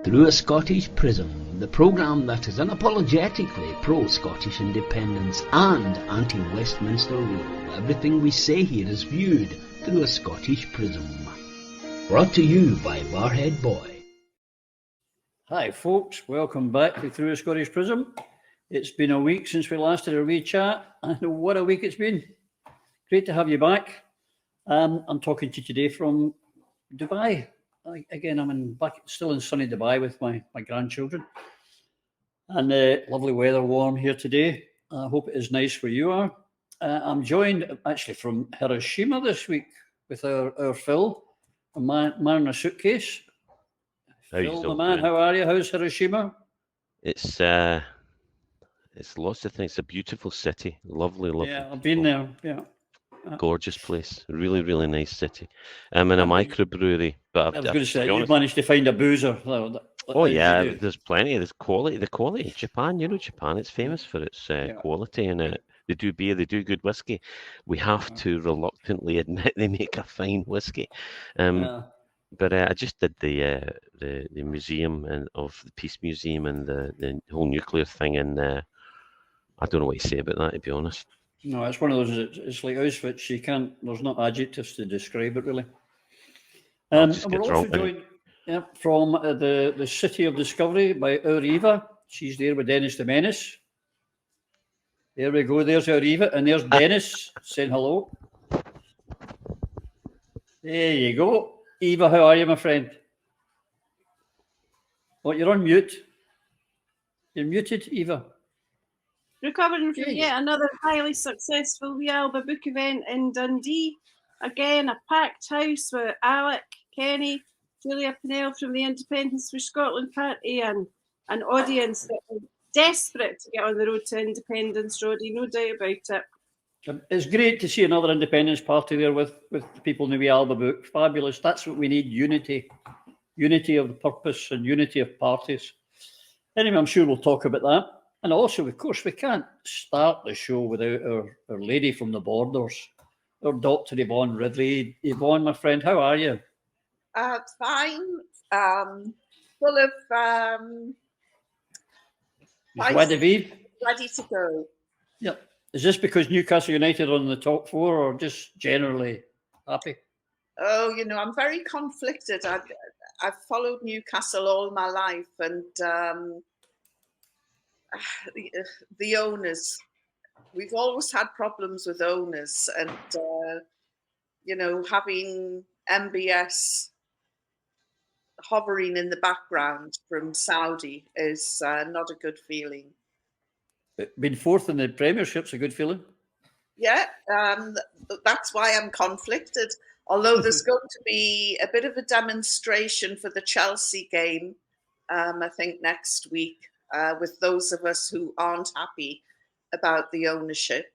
Through a Scottish Prism, the programme that is unapologetically pro-Scottish independence and anti-Westminster rule. Everything we say here is viewed through a Scottish Prism. Brought to you by Barhead Boy. Hi folks, welcome back to Through a Scottish Prism. It's been a week since we last had a wee chat, and what a week it's been. Great to have you back. I'm talking to you today from Dubai. Again, I'm still in sunny Dubai with my grandchildren. And lovely weather, warm here today. I hope it is nice where you are. I'm joined actually from Hiroshima this week with our Phil, a man in a suitcase. Phil, the man, how are you? How's Hiroshima? It's lots of things. It's a beautiful city. Lovely. Yeah, I've been there. Yeah. Gorgeous place. Really, really nice city. I'm in a microbrewery, but I was going to say, you've managed to find a boozer. Oh yeah, there's plenty. There's quality. The quality. Japan, Japan, it's famous for its quality, and they do beer, they do good whiskey. We have to reluctantly admit they make a fine whiskey. But I just did the museum of the Peace Museum and the whole nuclear thing, and I don't know what to say about that, to be honest. No, it's one of those. It's like Auschwitz. There's not adjectives to describe it really. And we're also joined from the City of Discovery by our Eva. She's there with Dennis the Menace. There we go. There's our Eva, and there's Dennis saying hello. There you go, Eva. How are you, my friend? Oh, you're on mute. You're muted, Eva. Recovering from yet another highly successful wee Alba book event in Dundee. Again, a packed house with Alec, Kenny, Julia Pinnell from the Independence for Scotland Party, and an audience that was desperate to get on the road to independence, Roddy, no doubt about it. It's great to see another independence party there with the people in the wee Alba book. Fabulous. That's what we need, unity. Unity of purpose and unity of parties. Anyway, I'm sure we'll talk about that. And also, of course, we can't start the show without our lady from the borders, our Dr. Yvonne Ridley. Yvonne, my friend, how are you? Fine. Full of ready to go. Yeah. Is this because Newcastle United are on the top four, or just generally happy? Oh, I'm very conflicted. I've followed Newcastle all my life, and the owners, we've always had problems with owners, and having MBS hovering in the background from Saudi is not a good feeling. Being fourth in the premiership's a good feeling. Yeah, that's why I'm conflicted. Although there's going to be a bit of a demonstration for the Chelsea game, I think next week, with those of us who aren't happy about the ownership.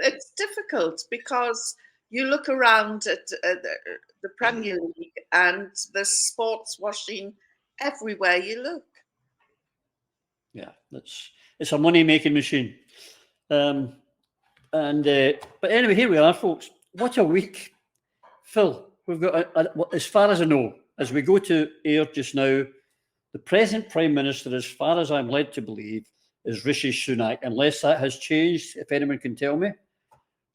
It's difficult because you look around at the Premier League and there's sports washing everywhere you look. Yeah, it's a money-making machine. But anyway, here we are, folks. What a week. Phil, we've got, as far as I know, as we go to air just now, the present Prime Minister, as far as I'm led to believe, is Rishi Sunak, unless that has changed, if anyone can tell me,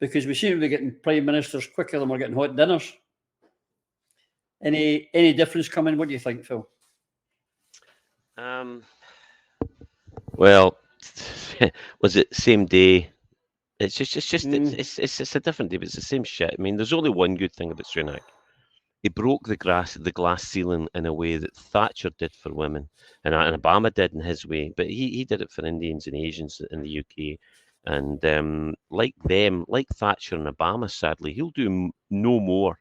because we seem to be getting Prime Ministers quicker than we're getting hot dinners. Any difference coming? What do you think, Phil? Well, was it same day? It's a different day, but it's the same shit. I mean, there's only one good thing about Sunak. He broke the glass ceiling in a way that Thatcher did for women, and Obama did in his way. But he did it for Indians and Asians in the UK, and like Thatcher and Obama, sadly, he'll do no more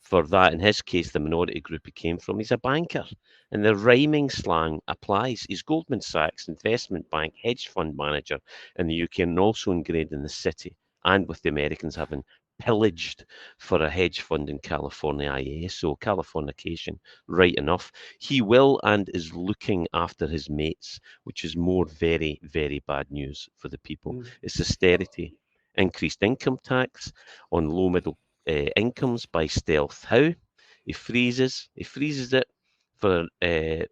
for that. In his case, the minority group he came from. He's a banker, and the rhyming slang applies. He's Goldman Sachs investment bank hedge fund manager in the UK, and also ingrained in the city, and with the Americans having pillaged for a hedge fund in California, so Californication, right enough. He will and is looking after his mates, which is more very, very bad news for the people. It's austerity, increased income tax on low middle incomes by stealth. How? He freezes it for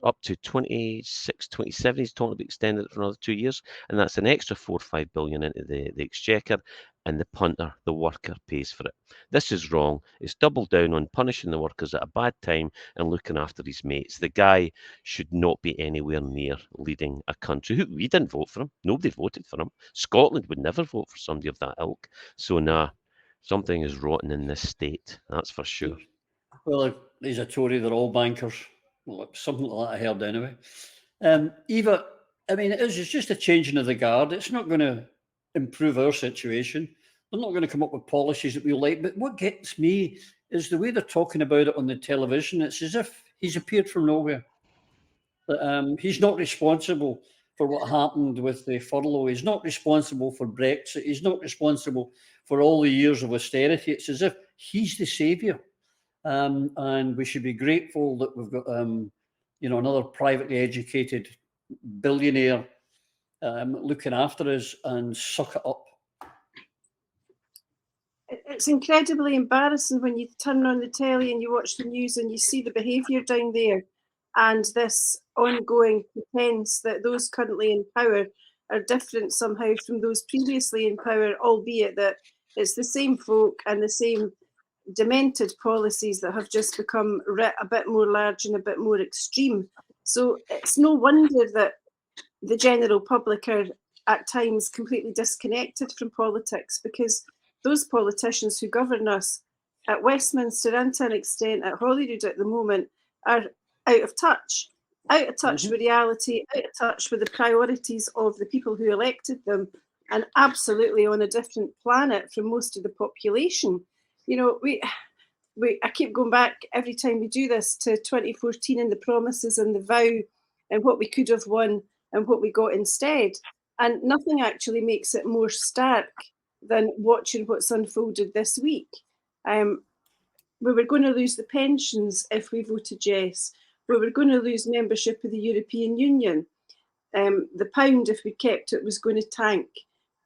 up to 26, 27. He's talking about extending it for another 2 years, and that's an extra 4 or 5 billion into the exchequer, and the punter, the worker, pays for it. This is wrong. It's doubled down on punishing the workers at a bad time and looking after his mates. The guy should not be anywhere near leading a country. We didn't vote for him. Nobody voted for him. Scotland would never vote for somebody of that ilk. So, nah, something is rotten in this state. That's for sure. Well, he's a Tory. They're all bankers. Well, something like that I heard anyway. Eva, I mean, it's just a changing of the guard. It's not going to improve our situation. They're not going to come up with policies that we like. But what gets me is the way they're talking about it on the television. It's as if he's appeared from nowhere. He's not responsible for what happened with the furlough. He's not responsible for Brexit. He's not responsible for all the years of austerity. It's as if he's the saviour. And we should be grateful that we've got, another privately educated billionaire looking after us, and suck it up. It's incredibly embarrassing when you turn on the telly and you watch the news and you see the behaviour down there and this ongoing pretense that those currently in power are different somehow from those previously in power, albeit that it's the same folk and the same demented policies that have just become a bit more large and a bit more extreme. So it's no wonder that the general public are at times completely disconnected from politics, because those politicians who govern us at Westminster and to an extent at Holyrood at the moment are out of touch with reality, out of touch with the priorities of the people who elected them, and absolutely on a different planet from most of the population. You know, I keep going back every time we do this to 2014 and the promises and the vow and what we could have won and what we got instead. And nothing actually makes it more stark than watching what's unfolded this week. We were going to lose the pensions if we voted yes. We were going to lose membership of the European Union. The pound, if we kept it, was going to tank.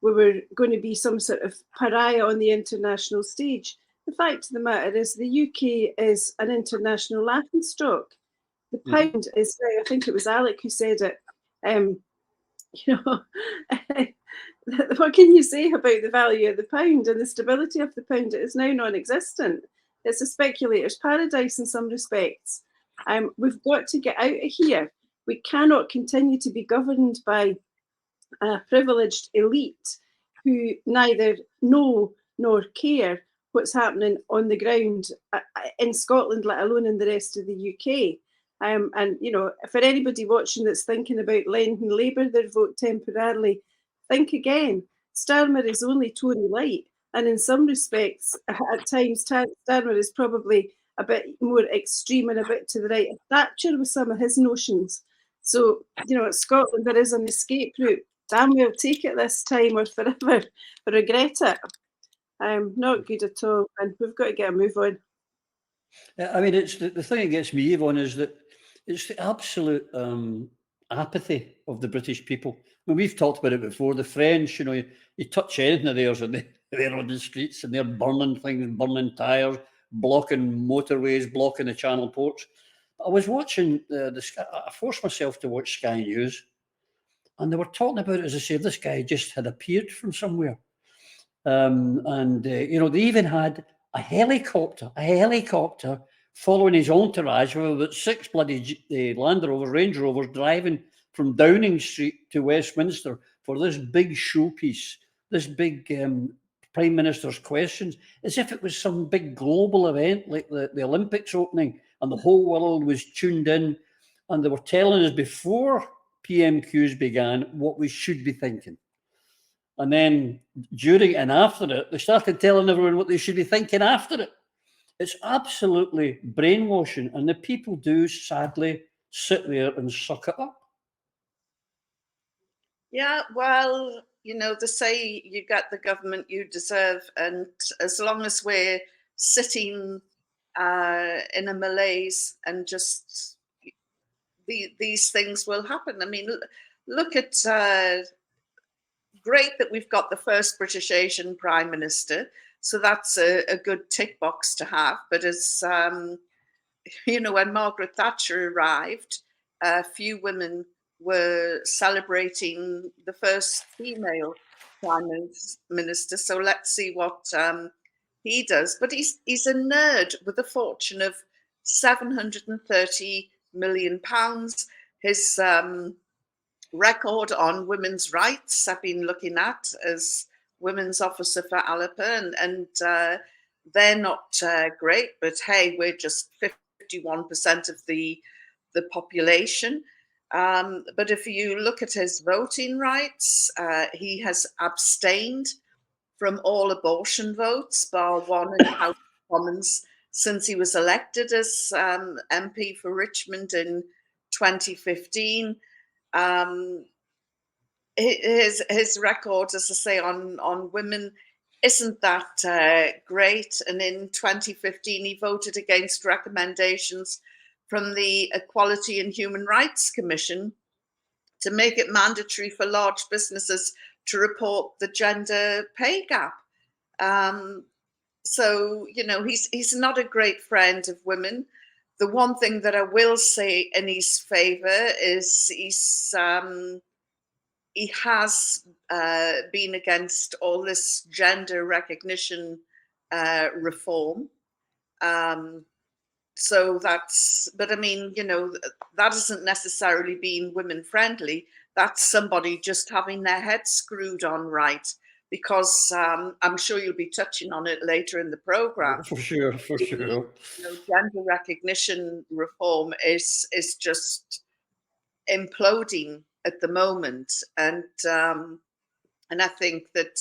We were going to be some sort of pariah on the international stage. The fact of the matter is the UK is an international laughingstock. The pound is, I think it was Alec who said it, what can you say about the value of the pound and the stability of the pound? It is now non-existent. It's a speculator's paradise in some respects. We've got to get out of here. We cannot continue to be governed by a privileged elite who neither know nor care what's happening on the ground in Scotland, let alone in the rest of the UK. And, you know, for anybody watching that's thinking about lending Labour their vote temporarily, think again. Starmer is only Tory light. And in some respects, at times, Starmer is probably a bit more extreme and a bit to the right of Thatcher with some of his notions. So, you know, at Scotland, there is an escape route. Damn well take it this time or forever regret it. Not good at all. And we've got to get a move on. I mean, it's the thing that gets me, Yvonne, is that it's the absolute apathy of the British people. I mean, we've talked about it before. The French, you know, you touch anything of theirs and they're on the streets and they're burning things, burning tyres, blocking motorways, blocking the Channel ports. I was watching I forced myself to watch Sky News, and they were talking about it, as I say, this guy just had appeared from somewhere. You know, they even had a helicopter following his entourage with about 6 bloody Land Rovers, Range Rovers, driving from Downing Street to Westminster for this big showpiece, this big Prime Minister's questions, as if it was some big global event like the Olympics opening and the whole world was tuned in, and they were telling us before PMQs began what we should be thinking. And then during and after it, they started telling everyone what they should be thinking after it. It's absolutely brainwashing, and the people do sadly sit there and suck it up. Yeah, well, you know, they say you get the government you deserve, and as long as we're sitting in a malaise and just these things will happen. I mean, look at great that we've got the first British Asian Prime Minister, so that's a good tick box to have. But as when Margaret Thatcher arrived, a few women were celebrating the first female prime minister. So let's see what he does. But he's a nerd with a fortune of £730 million. His record on women's rights I've been looking at as women's officer for Alba, and they're not great, but hey, we're just 51% of the population. But if you look at his voting rights, he has abstained from all abortion votes, bar one in the House of Commons, since he was elected as MP for Richmond in 2015. His record, as I say, on women isn't that great. And in 2015, he voted against recommendations from the Equality and Human Rights Commission to make it mandatory for large businesses to report the gender pay gap. So, he's not a great friend of women. The one thing that I will say in his favour is he has been against all this gender recognition reform. So but I mean, that isn't necessarily being women friendly. That's somebody just having their head screwed on right, because I'm sure you'll be touching on it later in the programme. For sure. Gender recognition reform is just imploding at the moment, and I think that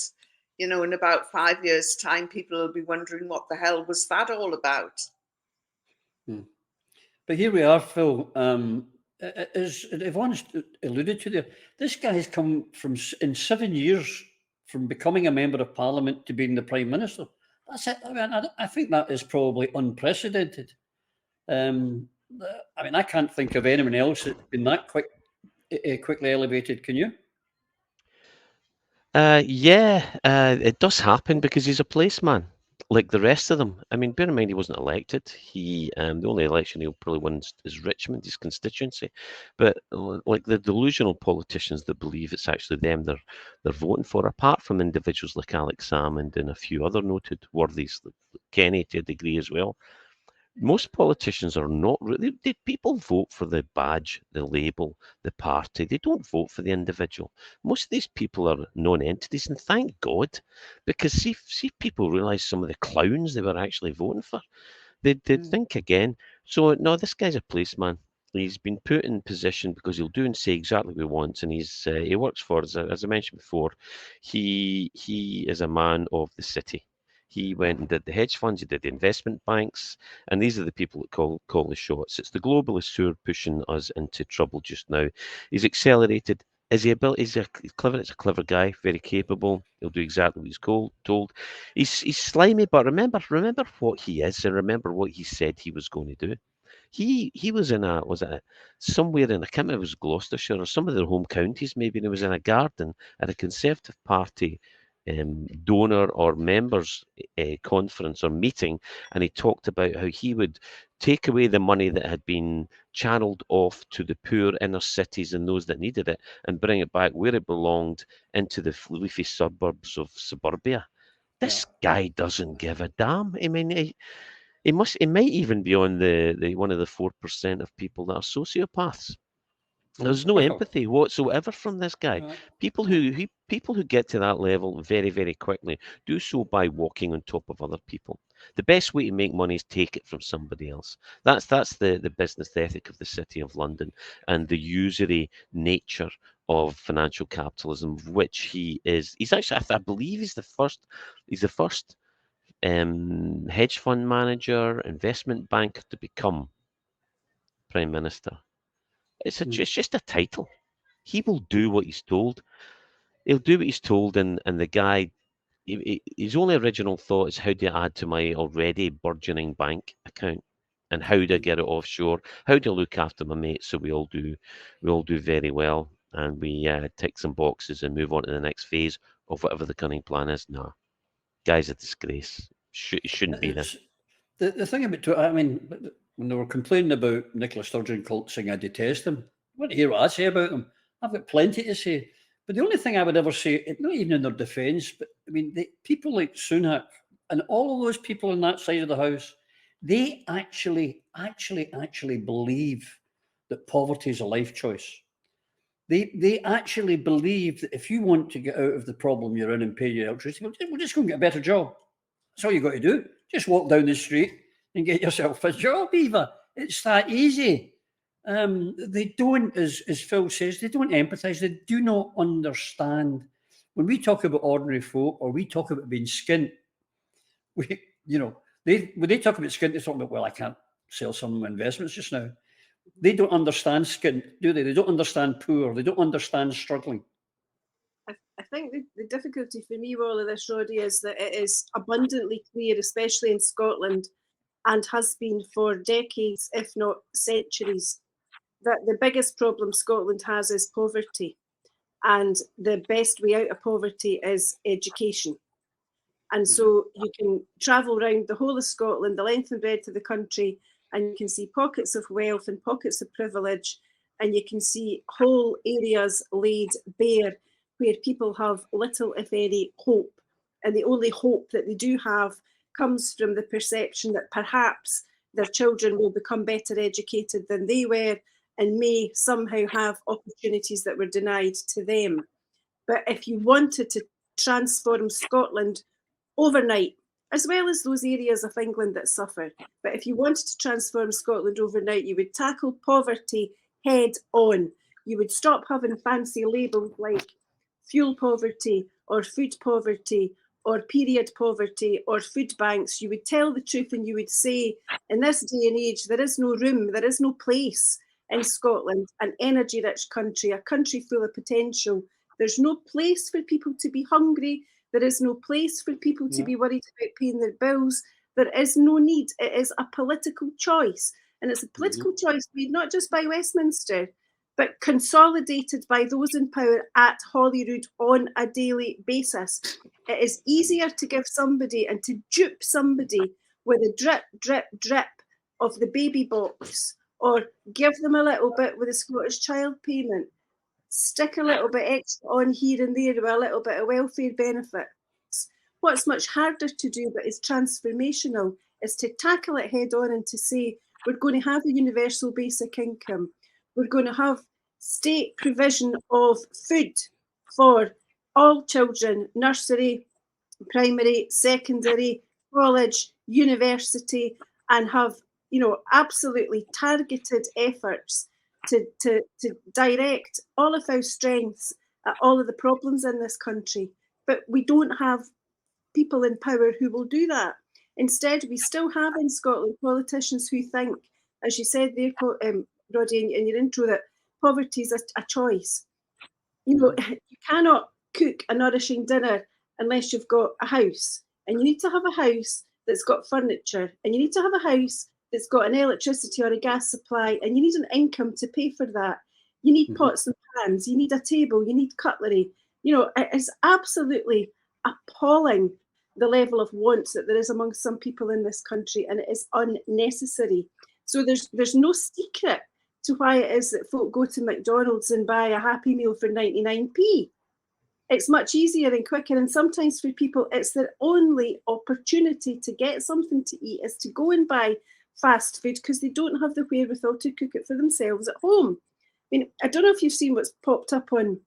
in about 5 years' time, people will be wondering what the hell was that all about. But here we are, Phil. As Yvonne's alluded to there, this guy has come in 7 years from becoming a member of Parliament to being the Prime Minister. That's it. I mean, I think that is probably unprecedented. I mean, I can't think of anyone else that's been that quickly elevated. Can you? It does happen because he's a placeman, like the rest of them. I mean, bear in mind he wasn't elected. The only election he'll probably win is Richmond, his constituency. But like the delusional politicians that believe it's actually them they're voting for, apart from individuals like Alex Salmond and a few other noted worthies, like Kenny to a degree as well. Most politicians are not really. People vote for the badge, the label, the party. They don't vote for the individual. Most of these people are non-entities, and thank God, because see people realise some of the clowns they were actually voting for. They'd think again. So no, this guy's a policeman. He's been put in position because he'll do and say exactly what he wants, and he works for, as I mentioned before, he is a man of the city. He went and did the hedge funds, he did the investment banks, and these are the people that call the shots. It's the globalists who are pushing us into trouble just now. He's accelerated. He's clever. It's a clever guy, very capable. He'll do exactly what he's told. He's slimy, but remember what he is, and remember what he said he was going to do. He was in somewhere in, I can't remember, it was Gloucestershire or some of their home counties maybe, and he was in a garden at a Conservative Party donor or members conference or meeting, and he talked about how he would take away the money that had been channeled off to the poor inner cities and those that needed it and bring it back where it belonged, into the leafy suburbs of suburbia. This guy doesn't give a damn. I mean, it might even be on the one of the 4% of people that are sociopaths. There's no empathy whatsoever from this guy. Right. People who get to that level very, very quickly do so by walking on top of other people. The best way to make money is take it from somebody else. That's the business ethic of the City of London and the usury nature of financial capitalism, of which he is. He's actually, I believe, he's the first hedge fund manager, investment banker to become Prime Minister. It's just a title. He will do what he's told. He'll do what he's told, and the guy, his only original thought is, how do I add to my already burgeoning bank account, and how do I get it offshore? How do I look after my mates so we all do very well, and we tick some boxes and move on to the next phase of whatever the cunning plan is? Nah, guy's a disgrace. He shouldn't be there. The thing about, I mean, when they were complaining about Nicola Sturgeon saying I detest him, I want to hear what I say about him. I've got plenty to say. But the only thing I would ever say, not even in their defence, but I mean, people like Sunak and all of those people on that side of the house, they actually believe that poverty is a life choice. They actually believe that if you want to get out of the problem you're in and pay your electricity, we'll just go and get a better job. That's all you got to do. Just walk down the street and get yourself a job, Eva. It's that easy. They don't, as Phil says, they don't empathise. They do not understand. When we talk about ordinary folk or we talk about being skint, when they talk about skint, they talk about, well, I can't sell some of my investments just now. They don't understand skint, do they? They don't understand poor. They don't understand struggling. I think the difficulty for me with all of this, Roddy, is that it is abundantly clear, especially in Scotland, and has been for decades, if not centuries, that the biggest problem Scotland has is poverty. And the best way out of poverty is education. And so you can travel around the whole of Scotland, the length and breadth of the country, and you can see pockets of wealth and pockets of privilege, and you can see whole areas laid bare where people have little, if any, hope. And the only hope that they do have comes from the perception that perhaps their children will become better educated than they were and may somehow have opportunities that were denied to them. But if you wanted to transform Scotland overnight, as well as those areas of England that suffer, but if you wanted to transform Scotland overnight, you would tackle poverty head on. You would stop having fancy labels like fuel poverty or food poverty or period poverty or food banks. You would tell the truth and you would say, in this day and age, there is no room, there is no place in Scotland, an energy-rich country, a country full of potential. There's no place for people to be hungry. There is no place for people to be worried about paying their bills. There is no need. It is a political choice. And it's a political choice made not just by Westminster, but consolidated by those in power at Holyrood on a daily basis. It is easier to give somebody and to dupe somebody with a drip, drip, drip of the baby box, or give them a little bit with a Scottish child payment, stick a little bit extra on here and there with a little bit of welfare benefits. What's much harder to do, but is transformational, is to tackle it head on and to say, we're going to have a universal basic income. We're going to have state provision of food for all children, nursery, primary, secondary, college, university, and have, absolutely targeted efforts to direct all of our strengths at all of the problems in this country. But we don't have people in power who will do that. Instead, we still have in Scotland politicians who think, as you said there, Roddy, in your intro, that poverty is a choice. You cannot cook a nourishing dinner unless you've got a house. And you need to have a house that's got furniture. And you need to have a house that's got an electricity or a gas supply. And you need an income to pay for that. You need pots and pans. You need a table. You need cutlery. It's absolutely appalling, the level of wants that there is among some people in this country, and it is unnecessary. So there's no secret to why it is that folk go to McDonald's and buy a Happy Meal for 99p. It's much easier and quicker, and sometimes for people, it's their only opportunity to get something to eat is to go and buy fast food because they don't have the wherewithal to cook it for themselves at home. I mean, I don't know if you've seen what's popped up on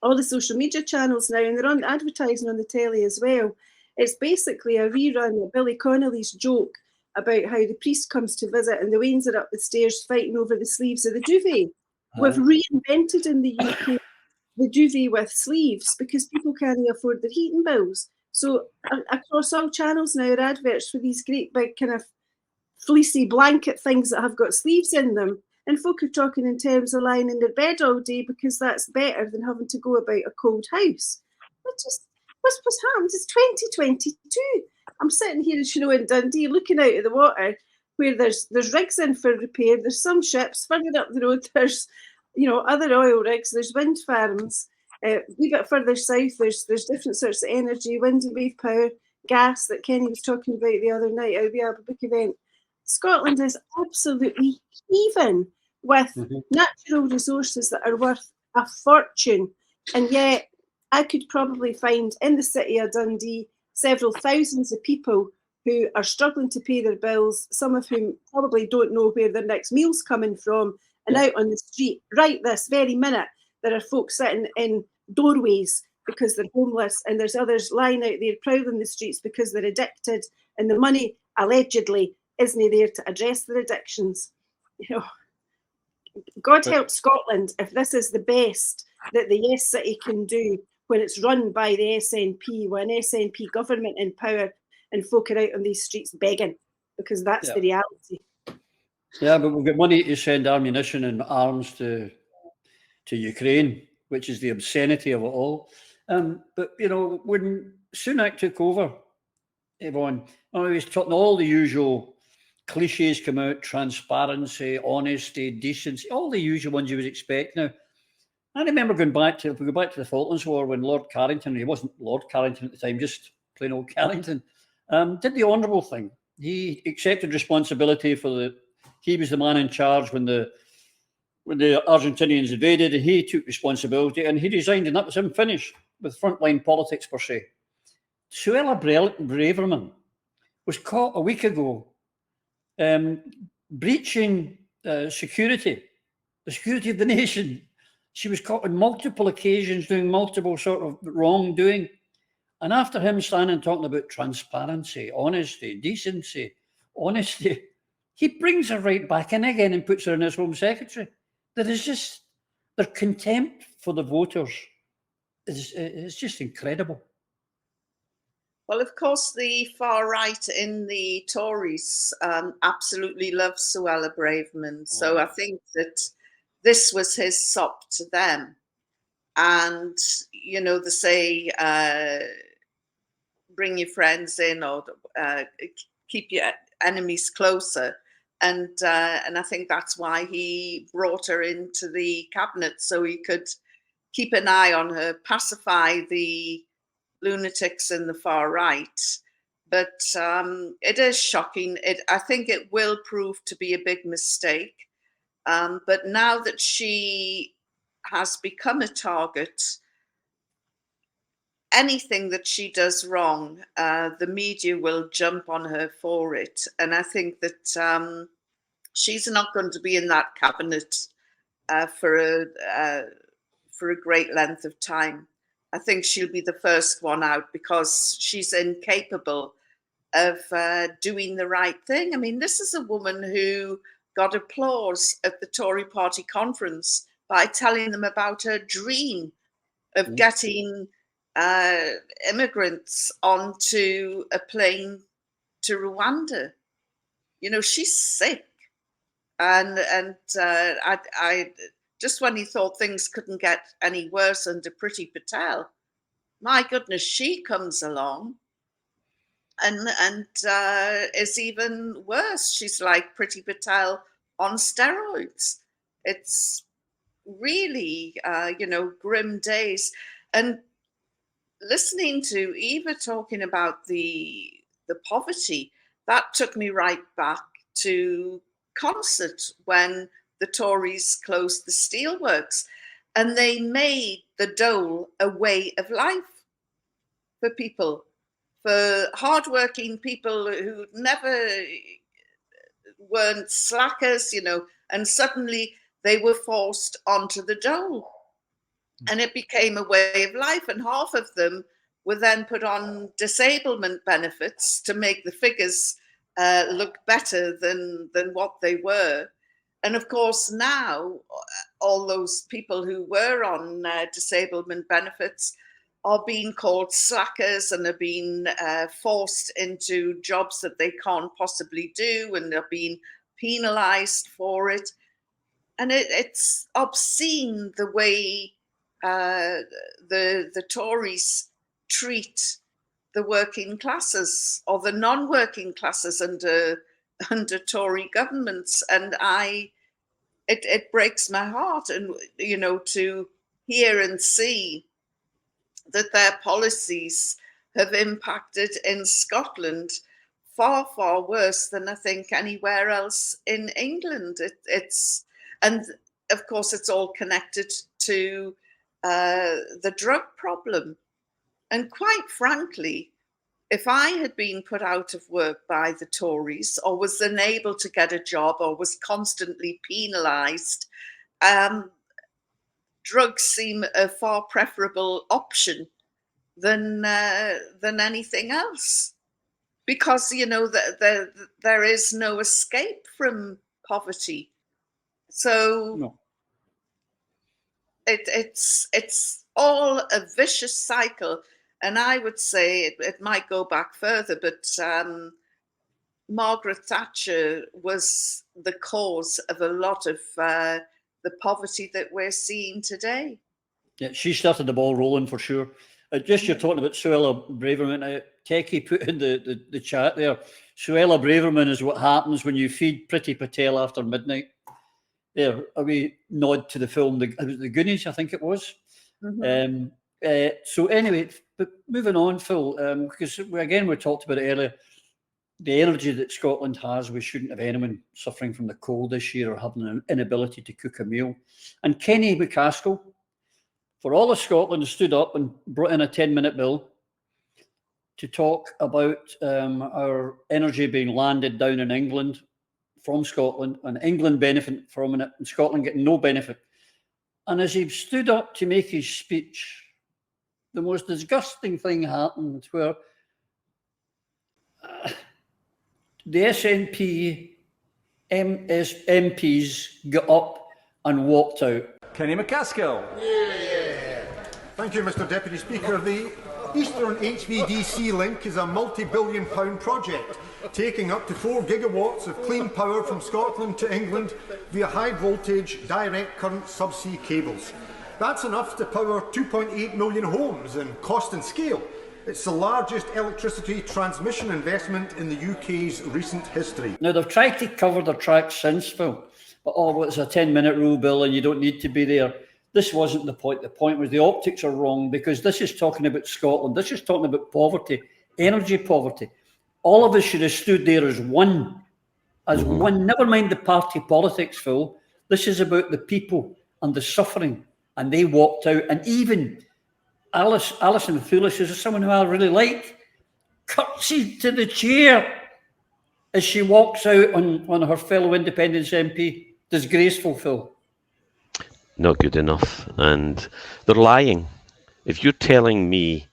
all the social media channels now, and they're on advertising on the telly as well. It's basically a rerun of Billy Connolly's joke about how the priest comes to visit and the Waynes are up the stairs fighting over the sleeves of the duvet. We've reinvented in the UK the duvet with sleeves because people can't afford their heating bills. So across all channels now are adverts for these great big kind of fleecy blanket things that have got sleeves in them. And folk are talking in terms of lying in their bed all day because that's better than having to go about a cold house. What's happened? It's 2022. I'm sitting here, in Dundee, looking out of the water where there's rigs in for repair. There's some ships further up the road. There's, other oil rigs. There's wind farms. A wee bit further south, there's different sorts of energy, wind and wave power, gas that Kenny was talking about the other night at the Alba book event. Scotland is absolutely heaving with natural resources that are worth a fortune. And yet I could probably find in the city of Dundee several thousands of people who are struggling to pay their bills, some of whom probably don't know where their next meal's coming from, and out on the street right this very minute, there are folks sitting in doorways because they're homeless, and there's others lying out there prowling the streets because they're addicted, and the money allegedly isn't there to address their addictions. You know, God help Scotland if this is the best that the Yes City can do when it's run by the SNP, when SNP government in power and folk are out on these streets begging, because that's the reality. Yeah, but we've got money to send ammunition and arms to Ukraine, which is the obscenity of it all. But, you know, when Sunak took over, Yvonne, he was talking all the usual cliches come out: transparency, honesty, decency, all the usual ones you would expect. Now, I remember going back to, if we go back to the Falklands War, when Lord Carrington, he wasn't Lord Carrington at the time, just plain old Carrington, did the honourable thing. He accepted responsibility for he was the man in charge when the Argentinians invaded, and he took responsibility and he resigned, and that was him finished with frontline politics per se. Suella Braverman was caught a week ago breaching security, the security of the nation. She was caught on multiple occasions doing multiple sort of wrongdoing. And after him standing talking about transparency, honesty, decency, honesty, he brings her right back in again and puts her in as Home Secretary. There is just, their contempt for the voters is just incredible. Well, of course, the far right in the Tories absolutely love Suella Braverman. So I think that this was his sop to them. And, you know, they say, bring your friends in, or keep your enemies closer. And I think that's why he brought her into the cabinet, so he could keep an eye on her, pacify the lunatics in the far right. But it is shocking. I think it will prove to be a big mistake. But now that she has become a target, anything that she does wrong, the media will jump on her for it. And I think that she's not going to be in that cabinet for a great length of time. I think she'll be the first one out because she's incapable of doing the right thing. I mean, this is a woman who got applause at the Tory party conference by telling them about her dream of getting immigrants onto a plane to Rwanda. You know, she's sick. And I just when he thought things couldn't get any worse under Priti Patel, my goodness, she comes along and is even worse. She's like Priti Patel on steroids. It's really, grim days. And listening to Eva talking about the poverty, that took me right back to Concert when the Tories closed the steelworks, and they made the dole a way of life for people, for hardworking people who never weren't slackers, you know, and suddenly they were forced onto the dole. And it became a way of life, and half of them were then put on disablement benefits to make the figures look better than what they were. And of course, now all those people who were on disablement benefits are being called slackers and are being forced into jobs that they can't possibly do, and they're being penalized for it. And it's obscene the way the Tories treat the working classes or the non-working classes under Tory governments, and it breaks my heart, and you know, to hear and see that their policies have impacted in Scotland far, far worse than I think anywhere else in England. And of course, it's all connected to the drug problem. And quite frankly, if I had been put out of work by the Tories, or was unable to get a job, or was constantly penalised, drugs seem a far preferable option than anything else, because there is no escape from poverty. So No. it's all a vicious cycle. And I would say it might go back further, but Margaret Thatcher was the cause of a lot of the poverty that we're seeing today. Yeah, she started the ball rolling for sure. Just you're talking about Suella Braverman. Techie put in the chat there. Suella Braverman is what happens when you feed Priti Patel after midnight. There, a wee nod to the film, the Goonies, I think it was. Mm-hmm. So anyway, but moving on, Phil, because we talked about it earlier, the energy that Scotland has, we shouldn't have anyone suffering from the cold this year or having an inability to cook a meal. And Kenny McCaskill, for all of Scotland, stood up and brought in a 10-minute bill to talk about our energy being landed down in England from Scotland, and England benefiting from it and Scotland getting no benefit. And as he stood up to make his speech, the most disgusting thing happened where the SNP MPs got up and walked out. Kenny McCaskill. Yeah. Thank you, Mr. Deputy Speaker. The Eastern HVDC link is a multi-billion-pound project taking up to 4 gigawatts of clean power from Scotland to England via high-voltage direct current subsea cables. That's enough to power 2.8 million homes in cost and scale. It's the largest electricity transmission investment in the UK's recent history. Now, they've tried to cover their tracks since, Phil, but it's a 10-minute rule, Bill, and you don't need to be there. This wasn't the point. The point was the optics are wrong, because this is talking about Scotland. This is talking about poverty, energy poverty. All of us should have stood there as one. Never mind the party politics, Phil. This is about the people and the suffering. And they walked out. And even Alison Foolish, is someone who I really like, curtsied to the chair as she walks out on her fellow Independence MP. Disgraceful, Phil. Not good enough. And they're lying. If you're telling me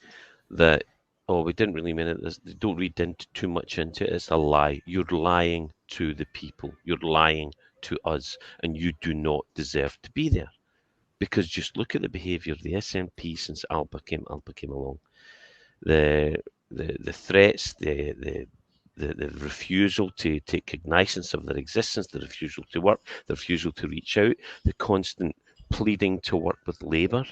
that, oh, we didn't really mean it, don't read too much into it, it's a lie. You're lying to the people. You're lying to us. And you do not deserve to be there. Because just look at the behaviour of the SNP since Alba came along. The threats, the refusal to take cognizance of their existence, the refusal to work, the refusal to reach out, the constant pleading to work with Labour,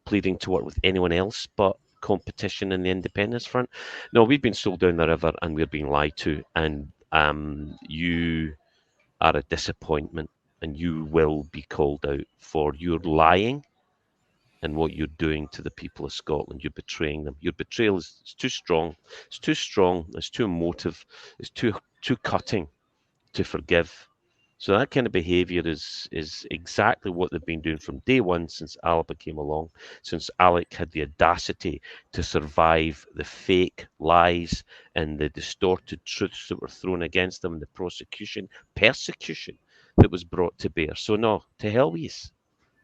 pleading to work with anyone else but competition in the independence front. No, we've been sold down the river and we're being lied to, and you are a disappointment. And you will be called out for your lying and what you're doing to the people of Scotland. You're betraying them. Your betrayal is too strong. It's too strong. It's too emotive. It's too cutting to forgive. So that kind of behaviour is exactly what they've been doing from day one since Alba came along, since Alec had the audacity to survive the fake lies and the distorted truths that were thrown against them, and the persecution that was brought to bear. So no, to hell with you.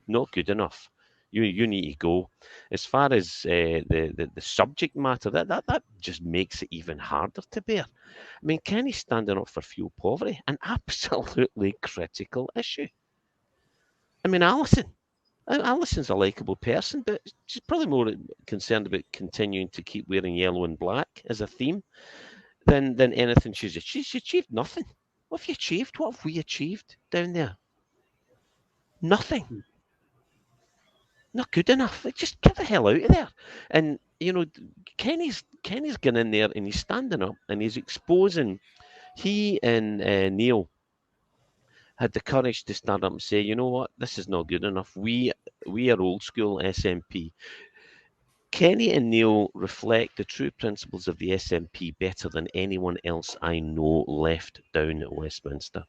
Not good enough. You need to go. As far as the subject matter, that just makes it even harder to bear. I mean, Kenny's standing up for fuel poverty, an absolutely critical issue. I mean, Alison's a likeable person, but she's probably more concerned about continuing to keep wearing yellow and black as a theme than anything she's achieved. She's achieved nothing. What have you achieved? What have we achieved down there? Nothing. Not good enough. Like, just get the hell out of there. And, you know, Kenny's gone in there and he's standing up and he's exposing. He and Neil had the courage to stand up and say, you know what, this is not good enough. We are old school SNP. Kenny and Neil reflect the true principles of the SNP better than anyone else I know left down at Westminster.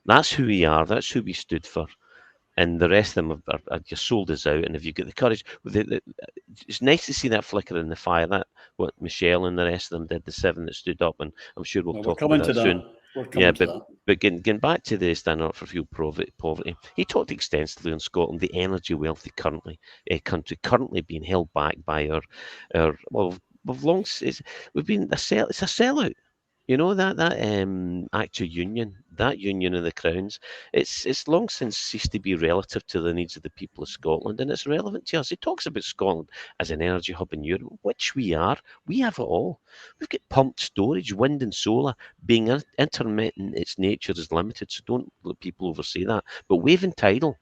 That's who we are. That's who we stood for. And the rest of them are just sold us out. And if you get the courage, it's nice to see that flicker in the fire. That what Michelle and the rest of them did, the 7 that stood up, and I'm sure we'll talk about that soon. But getting back to the standing up for fuel poverty, he talked extensively on Scotland, the energy wealthy country currently being held back by our we've been it's a sellout. You know that actual union, that union of the Crowns, it's long since ceased to be relative to the needs of the people of Scotland, and it's relevant to us. He talks about Scotland as an energy hub in Europe, which we are. We have it all. We've got pumped storage, wind and solar. Being intermittent, its nature is limited, so don't let people oversee that. But wave and tidal,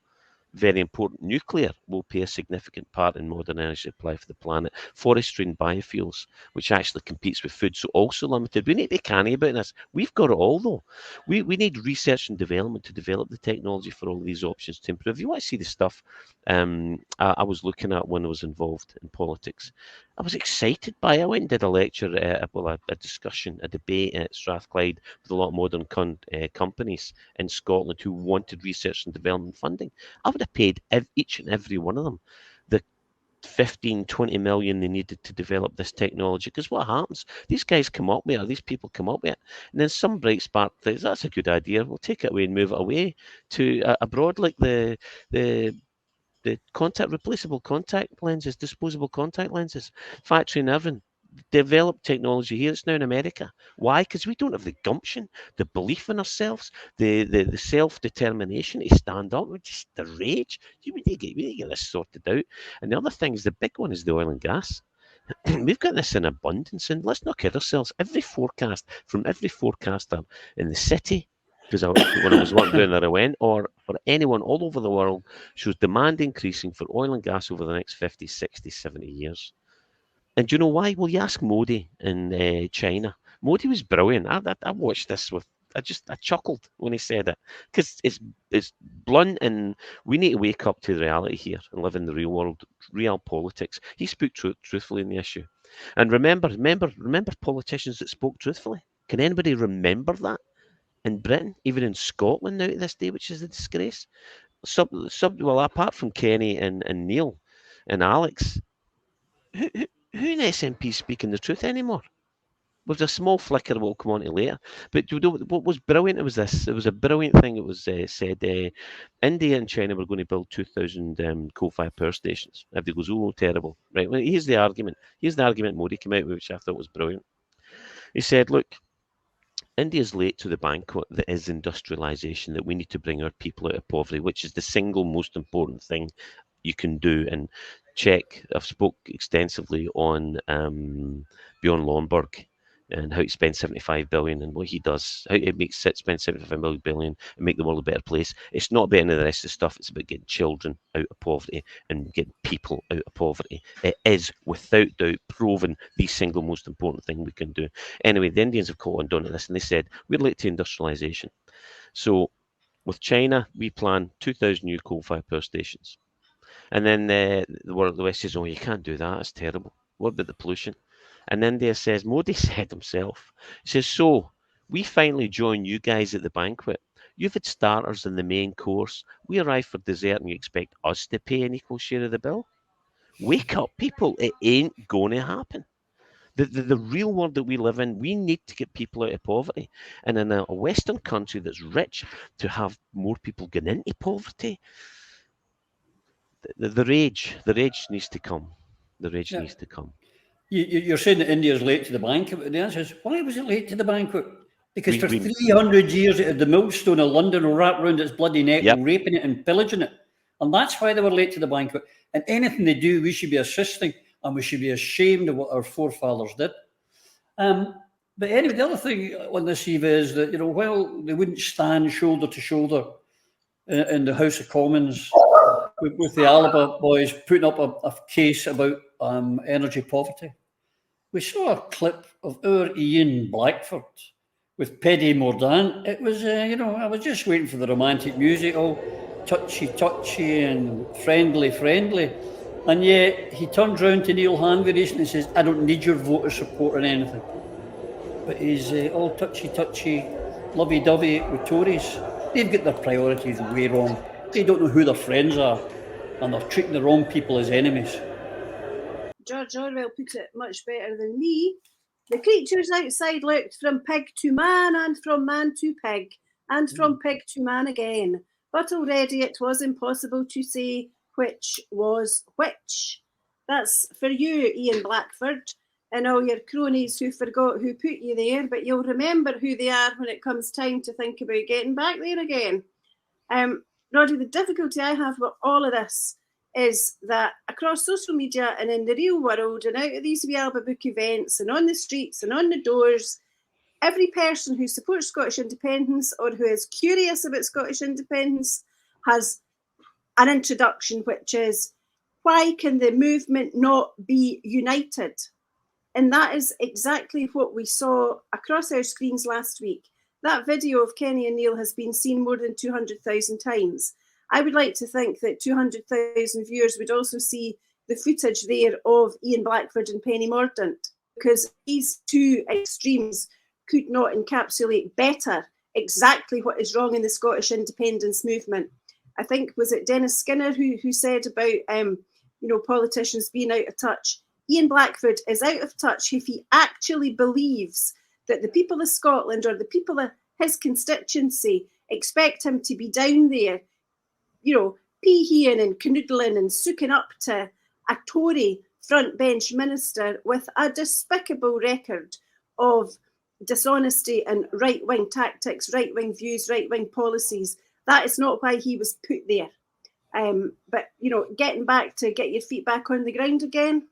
very important. Nuclear will play a significant part in modern energy supply for the planet. Forestry and biofuels, which actually competes with food, so also limited. We need to be canny about this. We've got it all, though. We need research and development to develop the technology for all these options to improve. You want to see the stuff I was looking at when I was involved in politics. I was excited by it. I went and did a lecture, a discussion, a debate at Strathclyde with a lot of modern companies in Scotland who wanted research and development funding. I would have paid each and every one of them the 15, 20 million they needed to develop this technology. Because what happens? These guys come up with it, these people come up with it, and then some bright spark thinks that's a good idea. We'll take it away and move it away to abroad, like the replaceable contact lenses, disposable contact lenses. Factory in Irvine developed technology here. It's now in America. Why? Because we don't have the gumption, the belief in ourselves, the self-determination to stand up. Just the rage. We need to get this sorted out. And the other thing is, the big one is the oil and gas. We've got this in abundance, and let's not kid ourselves. Every forecast from every forecaster in the city, because when I was working down there, I went, or anyone all over the world, shows demand increasing for oil and gas over the next 50, 60, 70 years. And do you know why? Well, you ask Modi in China. Modi was brilliant. I watched this I chuckled when he said it, because it's blunt, and we need to wake up to the reality here and live in the real world, real politics. He spoke truthfully in the issue. And remember politicians that spoke truthfully. Can anybody remember that? In Britain, even in Scotland now to this day, which is a disgrace. Well, apart from Kenny and Neil and Alex, who in SNP is speaking the truth anymore? With a small flicker we'll come on to later. But you know what was brilliant? It was this. It was a brilliant thing. It was said India and China were going to build 2,000 coal-fired power stations. Everybody goes, oh, terrible. Right, well, here's the argument. Here's the argument Modi came out with, which I thought was brilliant. He said, look, India's late to the banquet that is industrialization, that we need to bring our people out of poverty, which is the single most important thing you can do. And I've spoke extensively on Bjorn Lomborg and how he spends 75 billion and what he does, how it makes it spend 75 billion and make the world a better place. It's not about any of the rest of the stuff. It's about getting children out of poverty and getting people out of poverty. It is, without doubt, proven the single most important thing we can do. Anyway, the Indians have caught on to this, and they said, we're late to industrialization. So with China, we plan 2,000 new coal-fired power stations. And then the West says, oh, you can't do that. It's terrible. What about the pollution? And India says, Modi said himself, he says, so we finally join you guys at the banquet. You've had starters in the main course. We arrive for dessert and you expect us to pay an equal share of the bill? Wake up, people. It ain't going to happen. The real world that we live in, we need to get people out of poverty. And in a Western country that's rich, to have more people going into poverty, the rage needs to come. The rage needs to come. You're saying that India's late to the banquet, but the answer is, why was it late to the banquet? Because for 300 years it had the millstone of London wrapped around its bloody neck, raping it and pillaging it. And that's why they were late to the banquet. And anything they do, we should be assisting, and we should be ashamed of what our forefathers did. But anyway, the other thing on this, Eva, is that, while they wouldn't stand shoulder to shoulder in the House of Commons with the Alba boys putting up a case about energy poverty, we saw a clip of our Ian Blackford with Paddy Mordaunt. It was, I was just waiting for the romantic music, all touchy and friendly. And yet he turns round to Neil Hanvery and says, I don't need your voter support on anything. But he's all touchy-touchy, lovey-dovey with Tories. They've got their priorities way wrong. They don't know who their friends are, and they're treating the wrong people as enemies. George Orwell put it much better than me. The creatures outside looked from pig to man, and from man to pig, and from pig to man again. But already it was impossible to say which was which. That's for you, Ian Blackford, and all your cronies who forgot who put you there, but you'll remember who they are when it comes time to think about getting back there again. Roddy, the difficulty I have with all of this is that across social media and in the real world and out of these wee Alba Book events and on the streets and on the doors, every person who supports Scottish independence or who is curious about Scottish independence has an introduction, which is, why can the movement not be united? And that is exactly what we saw across our screens last week. That video of Kenny and Neil has been seen more than 200,000 times. I would like to think that 200,000 viewers would also see the footage there of Ian Blackford and Penny Mordaunt, because these two extremes could not encapsulate better exactly what is wrong in the Scottish independence movement. I think, was it Dennis Skinner who said about politicians being out of touch? Ian Blackford is out of touch if he actually believes that the people of Scotland or the people of his constituency expect him to be down there, peeing and canoodling and sooking up to a Tory front bench minister with a despicable record of dishonesty and right-wing tactics, right-wing views, right-wing policies. That is not why he was put there. But getting back to get your feet back on the ground again,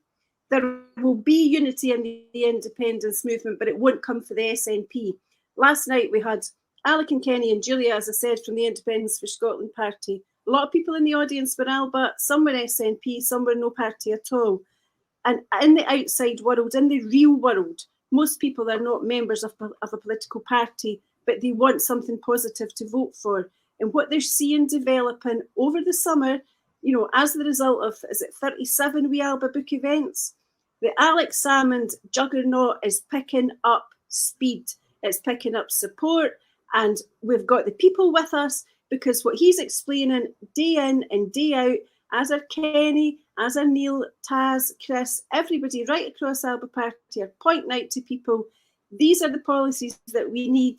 there will be unity in the independence movement, but it won't come for the SNP. Last night we had Alec and Kenny and Julia, as I said, from the Independence for Scotland party. A lot of people in the audience were Alba, some were SNP, some were no party at all. And in the outside world, in the real world, most people are not members of a political party, but they want something positive to vote for. And what they're seeing developing over the summer, as the result of, 37 wee Alba Book events, the Alex Salmond juggernaut is picking up speed. It's picking up support, and we've got the people with us, because what he's explaining day in and day out, as are Kenny, as are Neil, Taz, Chris, everybody right across Alba Party are pointing out to people, these are the policies that we need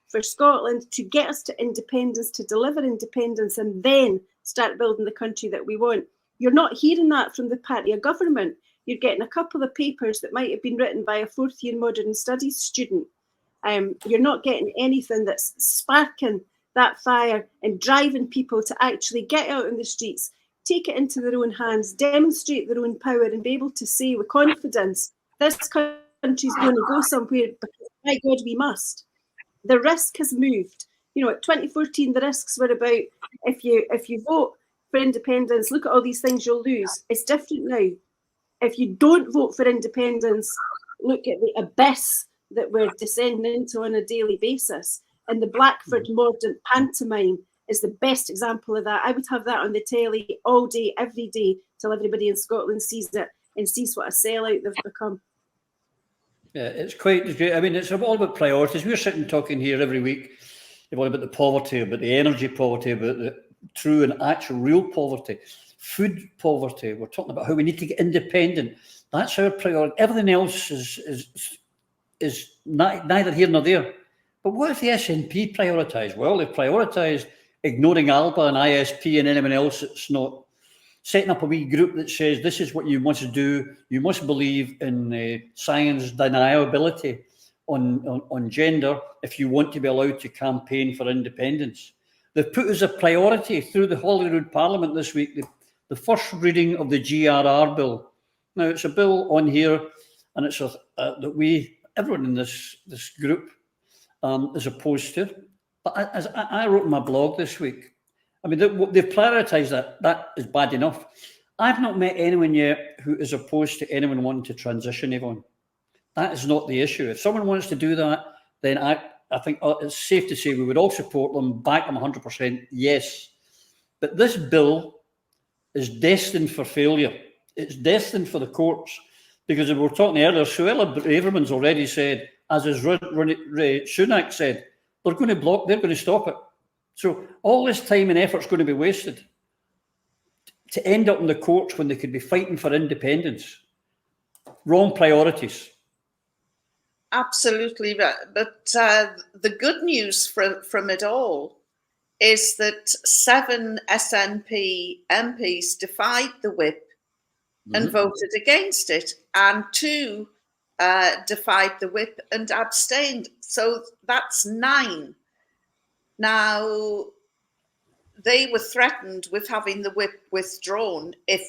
for Scotland to get us to independence, to deliver independence, and then start building the country that we want. You're not hearing that from the party of government. You're getting a couple of papers that might have been written by a fourth-year modern studies student. You're not getting anything that's sparking that fire and driving people to actually get out in the streets, take it into their own hands, demonstrate their own power, and be able to say with confidence, this country's going to go somewhere because, my God, we must. The risk has moved. At 2014, the risks were about if you vote for independence, look at all these things you'll lose. It's different now. If you don't vote for independence, look at the abyss that we're descending into on a daily basis. And the Blackford Mordaunt pantomime is the best example of that. I would have that on the telly all day, every day, till everybody in Scotland sees it and sees what a sellout they've become. Yeah, it's great. I mean, it's all about priorities. We're sitting talking here every week about the poverty, about the energy poverty, about the true and actual real poverty, food poverty. We're talking about how we need to get independent. That's our priority. Everything else is neither here nor there. But what if the SNP prioritise? Well, they've prioritised ignoring Alba and ISP and anyone else that's not, setting up a wee group that says this is what you must do. You must believe in science deniability on gender if you want to be allowed to campaign for independence. They've put as a priority through the Holyrood Parliament this week the first reading of the GRR bill. Now, it's a bill on here, and it's that everyone in this group is opposed to. But as I wrote in my blog this week, I mean, they've prioritised that. That is bad enough. I've not met anyone yet who is opposed to anyone wanting to transition, Yvonne. That is not the issue. If someone wants to do that, then I think it's safe to say we would all support them, back them 100%, yes. But this bill is destined for failure. it's destined for the courts, because we were talking earlier, Suella Braverman's already said, as is Sunak said, they're going to stop it. So all this time and effort is going to be wasted to end up in the courts when they could be fighting for independence. Wrong priorities. Absolutely, but the good news from it all is that 7 SNP MPs defied the whip and voted against it, and 2 defied the whip and abstained. So that's 9. Now, they were threatened with having the whip withdrawn if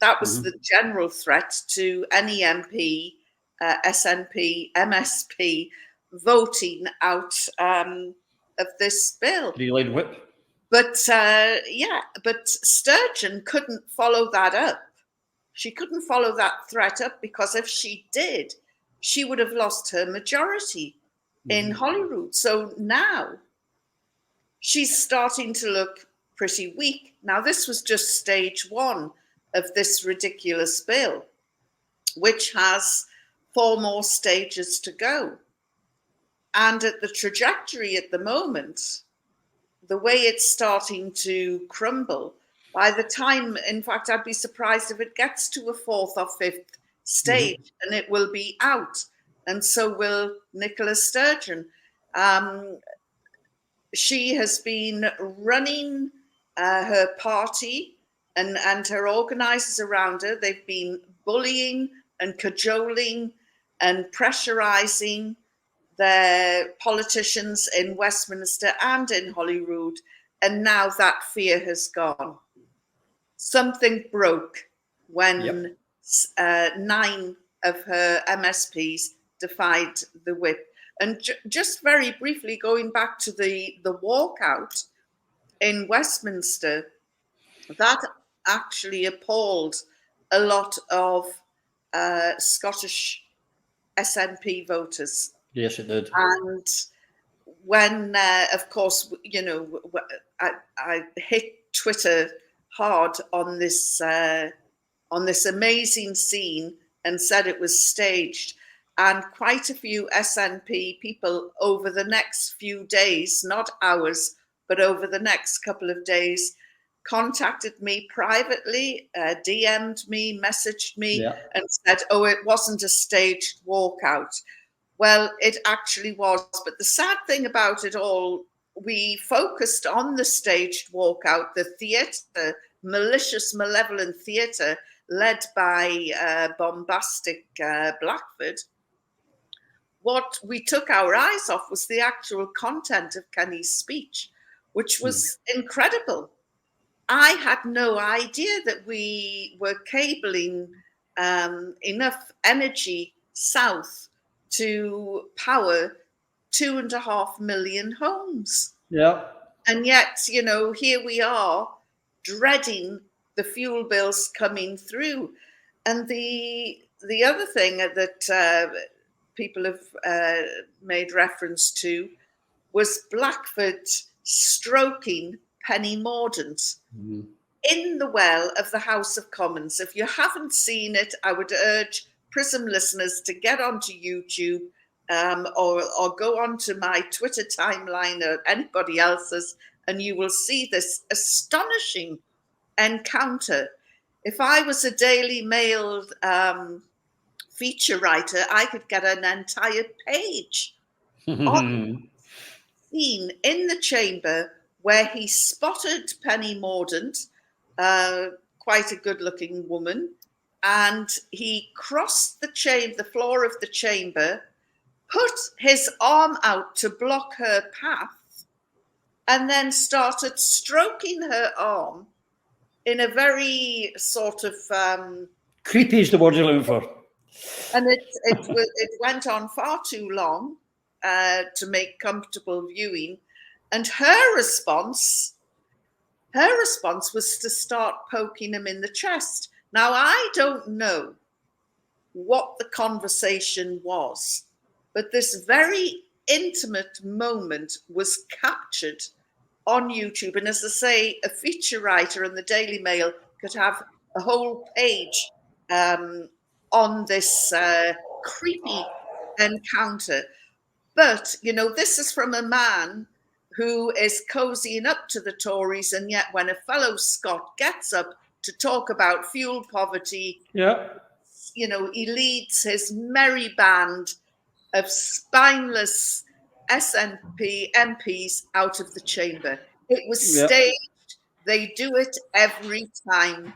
that was the general threat to any MP, SNP, MSP voting out of this bill. Three-line whip. But but Sturgeon couldn't follow that up. She couldn't follow that threat up, because if she did, she would have lost her majority in Holyrood. So now she's starting to look pretty weak. Now, this was just stage 1 of this ridiculous bill, which has 4 more stages to go. And at the trajectory at the moment, the way it's starting to crumble, by the time, in fact, I'd be surprised if it gets to a 4th or 5th stage, and it will be out. And so will Nicola Sturgeon. She has been running her party and her organisers around her. They've been bullying and cajoling and pressurising their politicians in Westminster and in Holyrood. And now that fear has gone. Something broke when 9 of her MSPs defied the whip. And just very briefly, going back to the walkout in Westminster, that actually appalled a lot of Scottish SNP voters. Yes, it did. And when, of course, you know, I hit Twitter hard on this amazing scene and said it was staged. And quite a few SNP people over the next few days, not hours, but over the next couple of days, contacted me privately, DM'd me, messaged me, and said, oh, it wasn't a staged walkout. Well, it actually was. But the sad thing about it all, we focused on the staged walkout, the theatre, malicious, malevolent theatre, led by bombastic Blackford. What we took our eyes off was the actual content of Kenny's speech, which was incredible. I had no idea that we were cabling enough energy south to power 2.5 million homes. Yeah. And yet, you know, here we are dreading the fuel bills coming through. And the other thing that people have made reference to was Blackford stroking Penny Mordaunt in the well of the House of Commons. If you haven't seen it, I would urge Prism listeners to get onto YouTube or go onto my Twitter timeline or anybody else's, and you will see this astonishing encounter. If I was a Daily Mail feature writer, I could get an entire page on scene in the chamber where he spotted Penny Mordaunt, quite a good-looking woman, and he crossed the floor of the chamber, put his arm out to block her path, and then started stroking her arm in a very sort of creepy is the word you're looking for. And it went on far too long to make comfortable viewing. And her response was to start poking him in the chest. Now, I don't know what the conversation was, but this very intimate moment was captured on YouTube. And as I say, a feature writer in the Daily Mail could have a whole page on this creepy encounter. But, you know, this is from a man who is cozying up to the Tories, and yet when a fellow Scot gets up to talk about fuel poverty, you know, he leads his merry band of spineless SNP MPs out of the chamber. It was staged. They do it every time.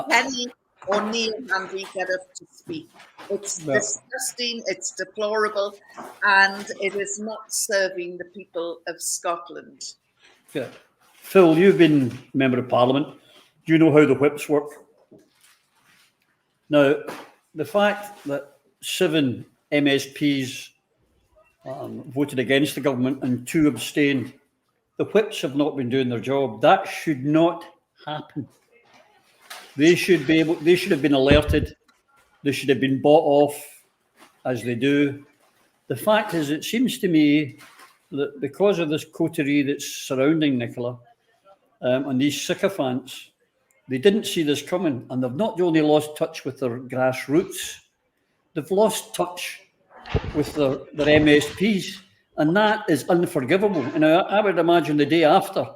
Penny or Neil Handy get up to speak. It's disgusting, it's deplorable, and it is not serving the people of Scotland. Yeah. Phil, you've been a Member of Parliament. Do you know how the whips work? Now, the fact that 7 MSPs voted against the government and 2 abstained, the whips have not been doing their job. That should not happen. They should have been alerted. They should have been bought off, as they do. The fact is, it seems to me that because of this coterie that's surrounding Nicola and these sycophants, they didn't see this coming, and they've not only lost touch with their grassroots, they've lost touch with their MSPs, and that is unforgivable. And I would imagine the day after,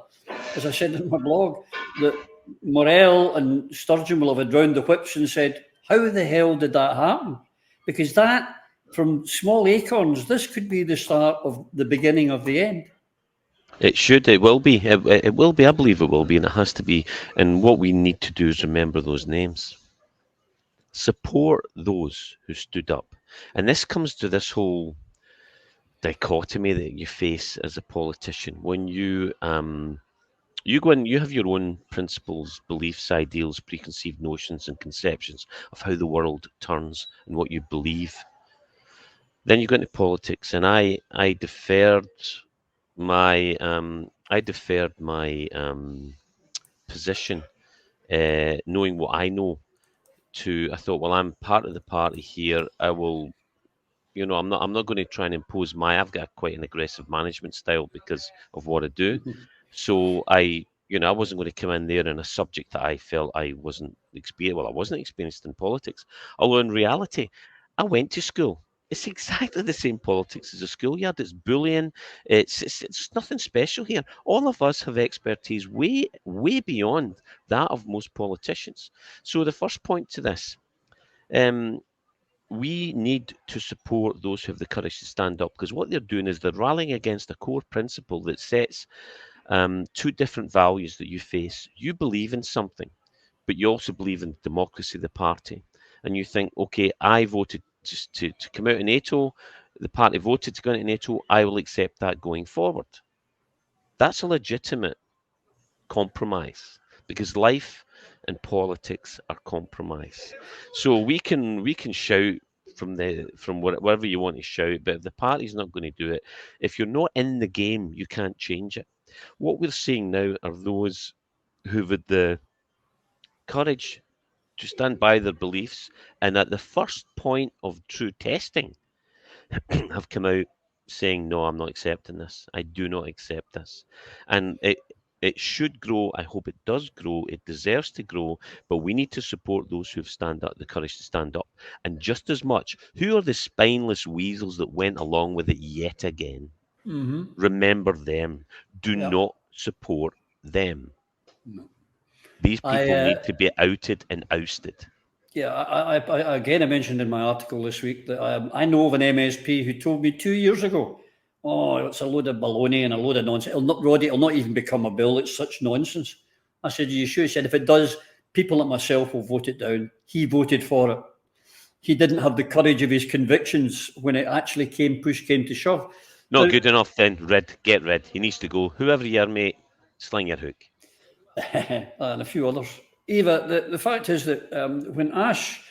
as I said in my blog, that Morell and Sturgeon will have drowned the whips and said, how the hell did that happen? Because that, from small acorns, this could be the start of the beginning of the end. It should. It will be. It will be. I believe it will be, and it has to be. And what we need to do is remember those names. Support those who stood up. And this comes to this whole dichotomy that you face as a politician. When you go in, you have your own principles, beliefs, ideals, preconceived notions and conceptions of how the world turns and what you believe. Then you go into politics, and I deferred my position, knowing what I know, to, I thought, well, I'm part of the party here. I will, you know, I'm not going to try and impose I've got quite an aggressive management style because of what I do. So I wasn't going to come in there in a subject that I felt I wasn't experienced. Well, I wasn't experienced in politics. Although in reality, I went to school. It's exactly the same politics as a schoolyard. It's bullying. It's nothing special here. All of us have expertise way beyond that of most politicians. So the first point to this, we need to support those who have the courage to stand up, because what they're doing is they're rallying against a core principle that sets 2 different values that you face. You believe in something, but you also believe in democracy of the party. And you think, okay, I voted just to come out of NATO. The party voted to go into NATO. I will accept that going forward. That's a legitimate compromise, because life and politics are compromise. So we can shout from wherever you want to shout, but if the party's not going to do it, if you're not in the game, you can't change it. What we're seeing now are those who've had the courage to stand by their beliefs, and at the first point of true testing have come out saying, no, I'm not accepting this. I do not accept this. And it should grow. I hope it does grow. It deserves to grow. But we need to support those who've the courage to stand up. And just as much, who are the spineless weasels that went along with it yet again? Remember them. Do not support them. No. These people need to be outed and ousted. Yeah, I mentioned in my article this week that I know of an MSP who told me 2 years ago, oh, it's a load of baloney and a load of nonsense. Roddy, it'll not even become a bill. It's such nonsense. I said, you sure? He said, if it does, people like myself will vote it down. He voted for it. He didn't have the courage of his convictions when it actually push came to shove. Not good enough then. Get rid. He needs to go. Whoever you are, mate, sling your hook. And a few others. Eva, the fact is that when Ash,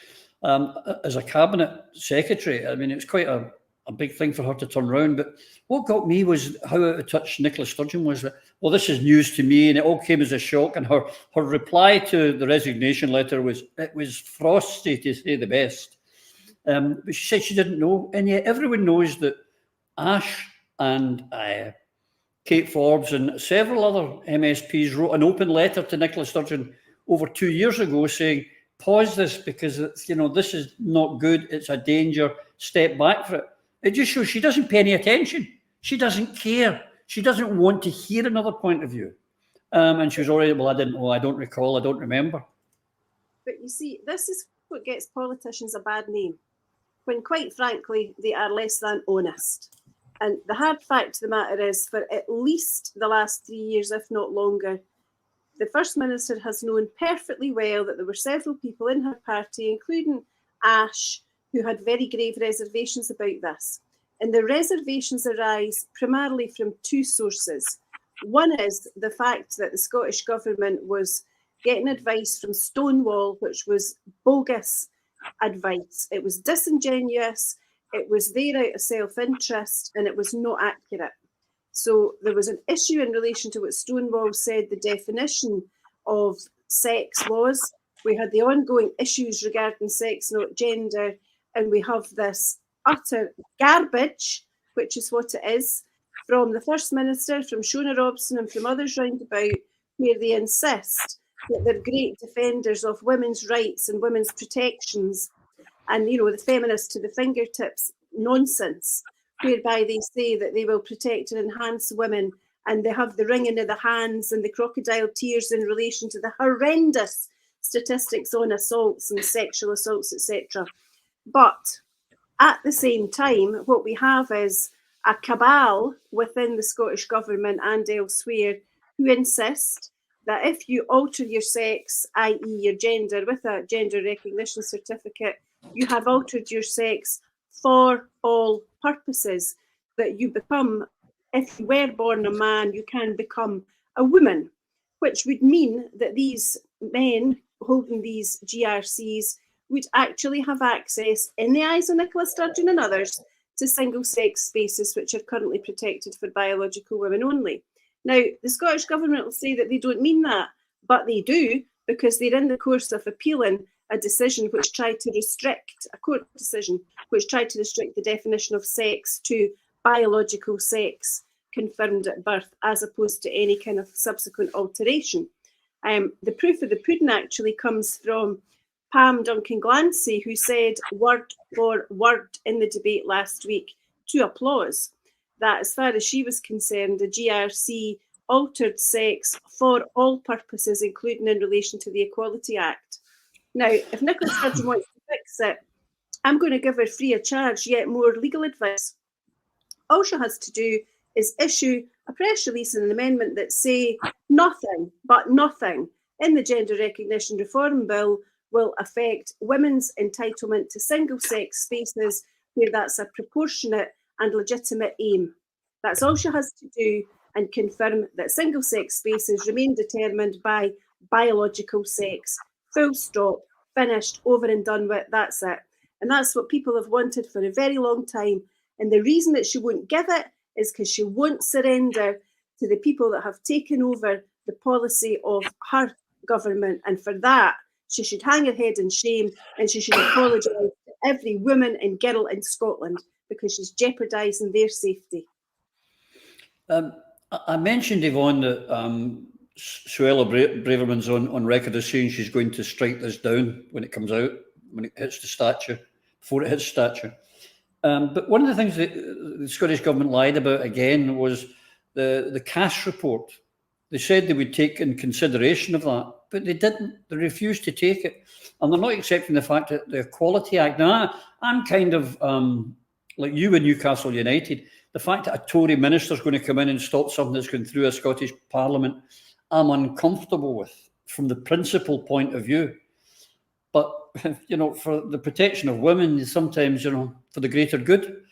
as a cabinet secretary, I mean, it was quite a big thing for her to turn around. But what got me was how out of touch Nicola Sturgeon was. That, well, this is news to me, and it all came as a shock. And her reply to the resignation letter was frosty, to say the best. But she said she didn't know, and yet everyone knows that Ash and Kate Forbes and several other MSPs wrote an open letter to Nicola Sturgeon over 2 years ago saying, pause this because it's, this is not good. It's a danger. Step back for it. It just shows she doesn't pay any attention. She doesn't care. She doesn't want to hear another point of view. And she was already, well, I didn't know, I don't recall, I don't remember. But you see, this is what gets politicians a bad name, when quite frankly, they are less than honest. And the hard fact of the matter is, for at least the last 3 years, if not longer, the First Minister has known perfectly well that there were several people in her party, including Ash, who had very grave reservations about this. And the reservations arise primarily from two sources. One is the fact that the Scottish Government was getting advice from Stonewall, which was bogus advice. It was disingenuous, it was there out of self-interest, and it was not accurate. So there was an issue in relation to what Stonewall said the definition of sex was. We had the ongoing issues regarding sex, not gender, and we have this utter garbage, which is what it is, from the First Minister, from Shona Robson and from others round about, where they insist that they're great defenders of women's rights and women's protections, and, the feminist to the fingertips nonsense, whereby they say that they will protect and enhance women, and they have the wringing of the hands and the crocodile tears in relation to the horrendous statistics on assaults and sexual assaults, etc. But at the same time, what we have is a cabal within the Scottish Government and elsewhere who insist that if you alter your sex, i.e. your gender, with a gender recognition certificate, you have altered your sex for all purposes, that you become, if you were born a man, you can become a woman, which would mean that these men holding these GRCs would actually have access, in the eyes of Nicola Sturgeon and others, to single-sex spaces which are currently protected for biological women only. Now, the Scottish Government will say that they don't mean that, but they do, because they're in the course of appealing a decision which tried to restrict, a court decision, which tried to restrict the definition of sex to biological sex confirmed at birth, as opposed to any kind of subsequent alteration. The proof of the pudding actually comes from Pam Duncan-Glancy, who said word for word in the debate last week, to applause, that as far as she was concerned, the GRC altered sex for all purposes, including in relation to the Equality Act. Now, if Nicola Sturgeon wants to fix it, I'm going to give her free of charge yet more legal advice. All she has to do is issue a press release and an amendment that say nothing, but nothing, in the Gender Recognition Reform Bill will affect women's entitlement to single-sex spaces where that's a proportionate and legitimate aim. That's all she has to do, and confirm that single-sex spaces remain determined by biological sex. Full stop, finished, over and done with, that's it. And that's what people have wanted for a very long time. And the reason that she won't give it is because she won't surrender to the people that have taken over the policy of her government. And for that, she should hang her head in shame, and she should apologise to every woman and girl in Scotland, because she's jeopardising their safety. I mentioned, Yvonne, that Suella Braverman's on record as saying she's going to strike this down when it comes out, when it hits the statute, before it hits statute. But one of the things that the Scottish Government lied about again was the cash report. They said they would take in consideration of that, but they didn't. They refused to take it. And they're not accepting the fact that the Equality Act, now I'm kind of like you in Newcastle United, the fact that a Tory minister is going to come in and stop something that's going through a Scottish Parliament, I'm uncomfortable with from the principal point of view. But, for the protection of women, sometimes, for the greater good.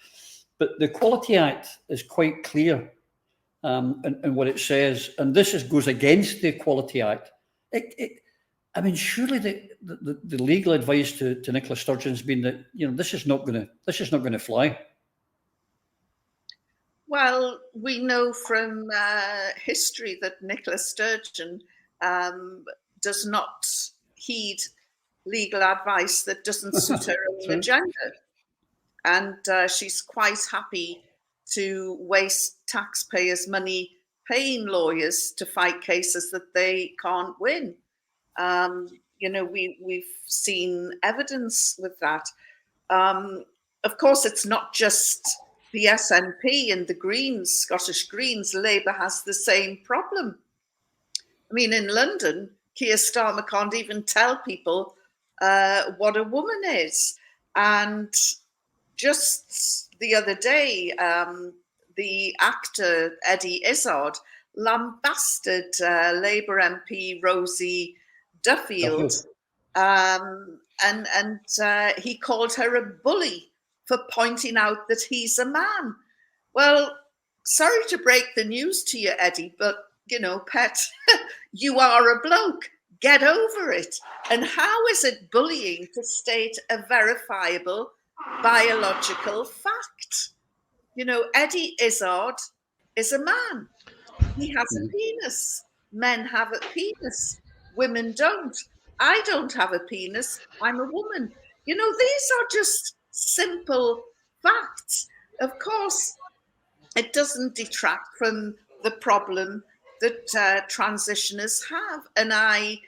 But the Equality Act is quite clear in what it says. And this goes against the Equality Act. Surely the legal advice to Nicola Sturgeon has been that, this is not going to fly. Well, we know from history that Nicola Sturgeon does not heed legal advice that doesn't suit her own agenda. And she's quite happy to waste taxpayers' money paying lawyers to fight cases that they can't win. You know, we've seen evidence with that. Of course, it's not just the SNP and the Greens, Scottish Greens. Labour has the same problem. I mean, in London, Keir Starmer can't even tell people what a woman is. And just the other day, the actor Eddie Izzard lambasted Labour MP Rosie Duffield, and he called her a bully for pointing out that he's a man. Well, sorry to break the news to you, Eddie, but, you know, pet, you are a bloke. Get over it. And how is it bullying to state a verifiable biological fact? You know, Eddie Izzard is a man. He has a penis. Men have a penis. Women don't. I don't have a penis. I'm a woman. You know, these are just simple facts. Of course, it doesn't detract from the problem that transitioners have. And I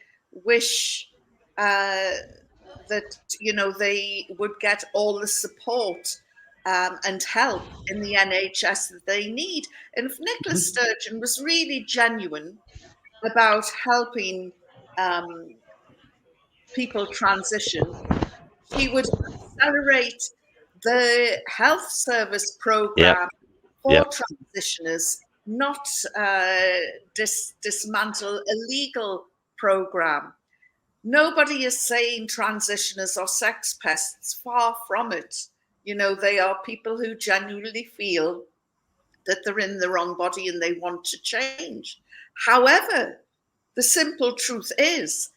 wish that, you know, they would get all the support and help in the NHS that they need. And if Nicola Sturgeon was really genuine about helping people transition, she would accelerate the health service program for transitioners, not dismantle a legal program. Nobody is saying transitioners are sex pests, far from it. You know, they are people who genuinely feel that they're in the wrong body and they want to change. However, the simple truth is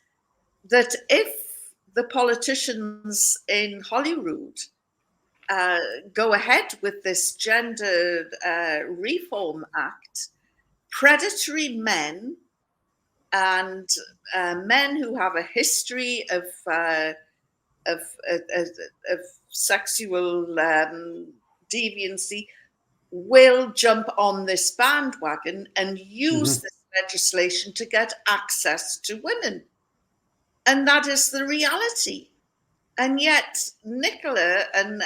that if the politicians in Holyrood go ahead with this Gender Reform Act, predatory men and men who have a history of sexual deviancy will jump on this bandwagon and use this legislation to get access to women. And that is the reality. And yet Nicola and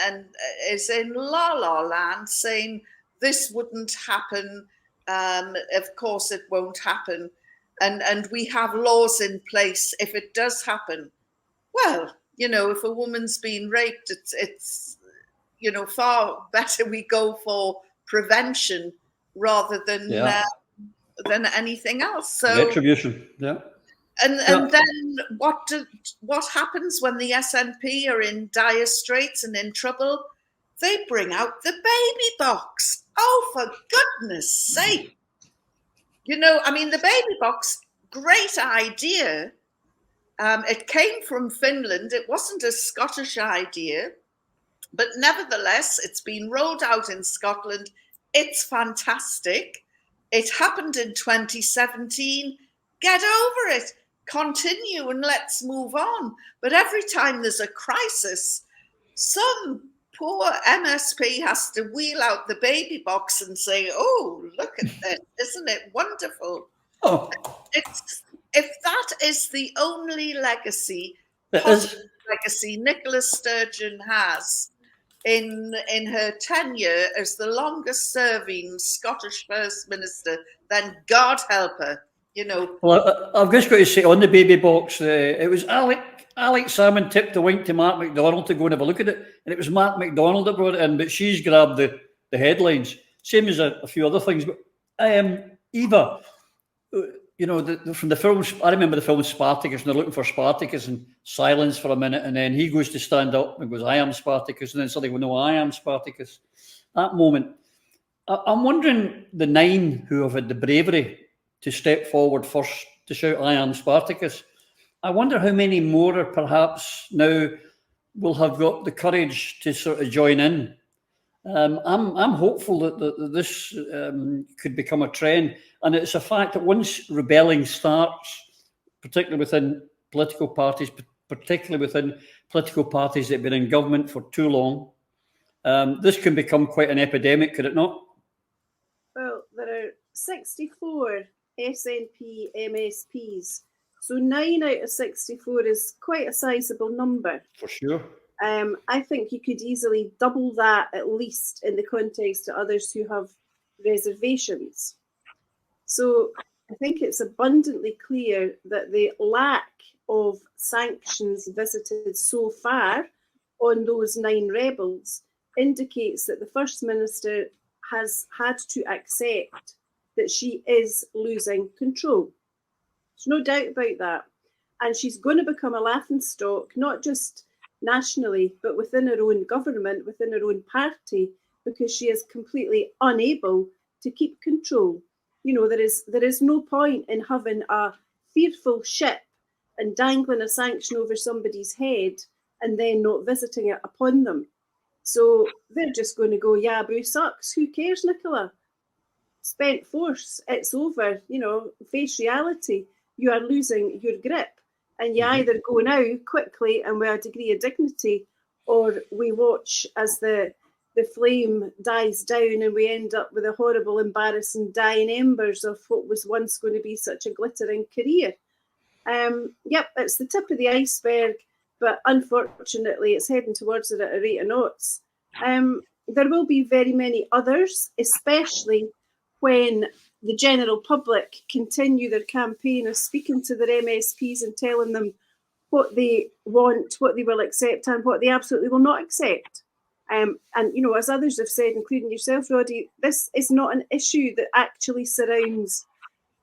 is in la land saying this wouldn't happen. Of course it won't happen. And we have laws in place if it does happen. Well, you know, if a woman's been raped, it's you know, far better we go for prevention rather than anything else. So retribution, And then what happens when the SNP are in dire straits and in trouble? They bring out the baby box. Oh, for goodness sake. You know, I mean, the baby box, great idea. It came from Finland. It wasn't a Scottish idea. But nevertheless, it's been rolled out in Scotland. It's fantastic. It happened in 2017. Get over it. Continue and let's move on. But every time there's a crisis, some poor MSP has to wheel out the baby box and say, oh, look at this. Isn't it wonderful? Oh. If that is the only legacy Nicola Sturgeon has in her tenure as the longest serving Scottish First Minister, then God help her. You know. Well, I've just got to say on the baby box, it was Alex Salmon tipped the wink to Mark McDonald to go and have a look at it, and it was Mark McDonald that brought it in, but she's grabbed the headlines, same as a few other things. But Eva, you know, from the film, I remember the film Spartacus, and they're looking for Spartacus, and silence for a minute, and then he goes to stand up and goes, I am Spartacus, and then suddenly, well, no, I am Spartacus. That moment, I'm wondering the 9 who have had the bravery to step forward first to shout, I am Spartacus. I wonder how many more are perhaps now will have got the courage to sort of join in. I'm hopeful that this could become a trend. And it's a fact that once rebelling starts, particularly within political parties that have been in government for too long, this can become quite an epidemic, could it not? Well, there are 64 SNP MSPs So 9 out of 64 is quite a sizable number. For sure. I think you could easily double that, at least in the context of others who have reservations. So I think it's abundantly clear that the lack of sanctions visited so far on those 9 rebels indicates that the First Minister has had to accept that she is losing control. There's no doubt about that. And she's going to become a laughingstock, not just nationally, but within her own government, within her own party, because she is completely unable to keep control. You know, there is no point in having a fearful ship and dangling a sanction over somebody's head and then not visiting it upon them. So they're just going to go, yeah, boo sucks. Who cares, Nicola? Spent force. It's over. You know, face reality. You are losing your grip. And you either go now quickly and with a degree of dignity, or we watch as the flame dies down and we end up with a horrible, embarrassing dying embers of what was once going to be such a glittering career. Yep, it's the tip of the iceberg, but unfortunately it's heading towards it at a rate of knots. There will be very many others, especially when the general public continue their campaign of speaking to their MSPs and telling them what they want, what they will accept and what they absolutely will not accept. And, you know, as others have said, including yourself, Roddy, this is not an issue that actually surrounds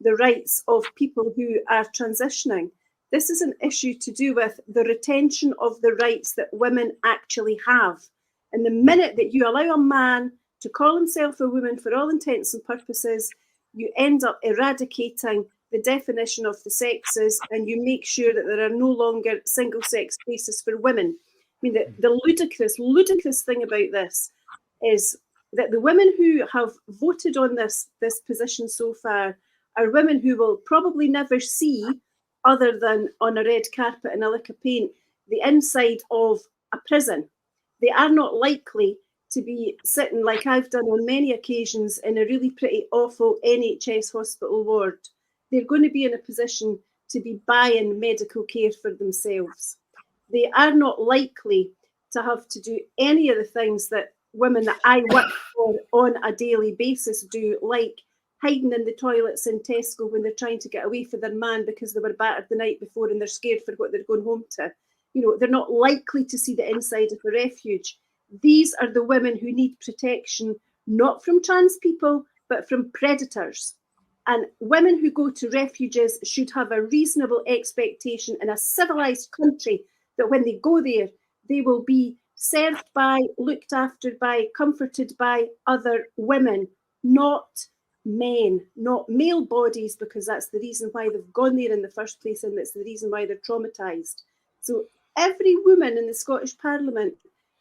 the rights of people who are transitioning. This is an issue to do with the retention of the rights that women actually have. And the minute that you allow a man to call himself a woman for all intents and purposes, you end up eradicating the definition of the sexes and you make sure that there are no longer single-sex spaces for women. I mean, the ludicrous thing about this is that the women who have voted on this position so far are women who will probably never see, other than on a red carpet and a lick of paint, the inside of a prison. They are not likely to be sitting, like I've done on many occasions, in a really pretty awful NHS hospital ward. They're going to be in a position to be buying medical care for themselves. They are not likely to have to do any of the things that women that I work for on a daily basis do, like hiding in the toilets in Tesco when they're trying to get away from their man because they were battered the night before and they're scared for what they're going home to. You know, they're not likely to see the inside of a refuge. These are the women who need protection, not from trans people, but from predators. And women who go to refuges should have a reasonable expectation in a civilized country that when they go there, they will be served by, looked after by, comforted by other women, not men, not male bodies, because that's the reason why they've gone there in the first place and that's the reason why they're traumatised. So every woman in the Scottish Parliament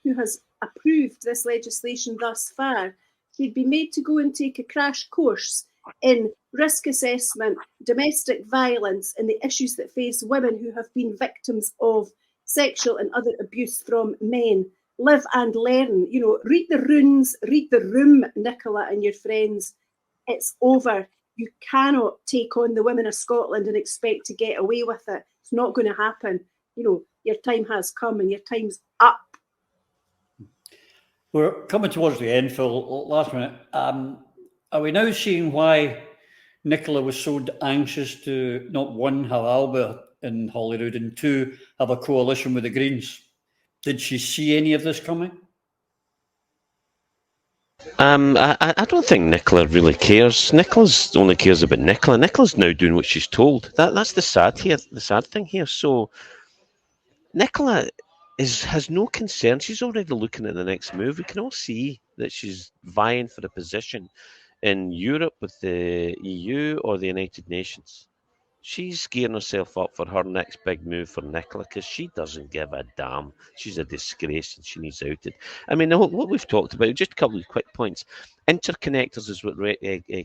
who has approved this legislation thus far should be made to go and take a crash course in risk assessment, domestic violence, and the issues that face women who have been victims of sexual and other abuse from men. Live and learn. You know, read the runes, read the room, Nicola and your friends. It's over. You cannot take on the women of Scotland and expect to get away with it. It's not going to happen. You know, your time has come and your time's up. We're coming towards the end, Phil. Last minute. Are we now seeing why Nicola was so anxious to, not one, have Alba in Holyrood, and two, have a coalition with the Greens? Did she see any of this coming? I don't think Nicola really cares. Nicola's only cares about Nicola. Nicola's now doing what she's told. That's the sad thing here. So Nicola has no concern. She's already looking at the next move. We can all see that she's vying for a position in Europe with the EU or the United Nations. She's gearing herself up for her next big move for Nicola because she doesn't give a damn. She's a disgrace and she needs outed. I mean, what we've talked about, just a couple of quick points. Interconnectors is what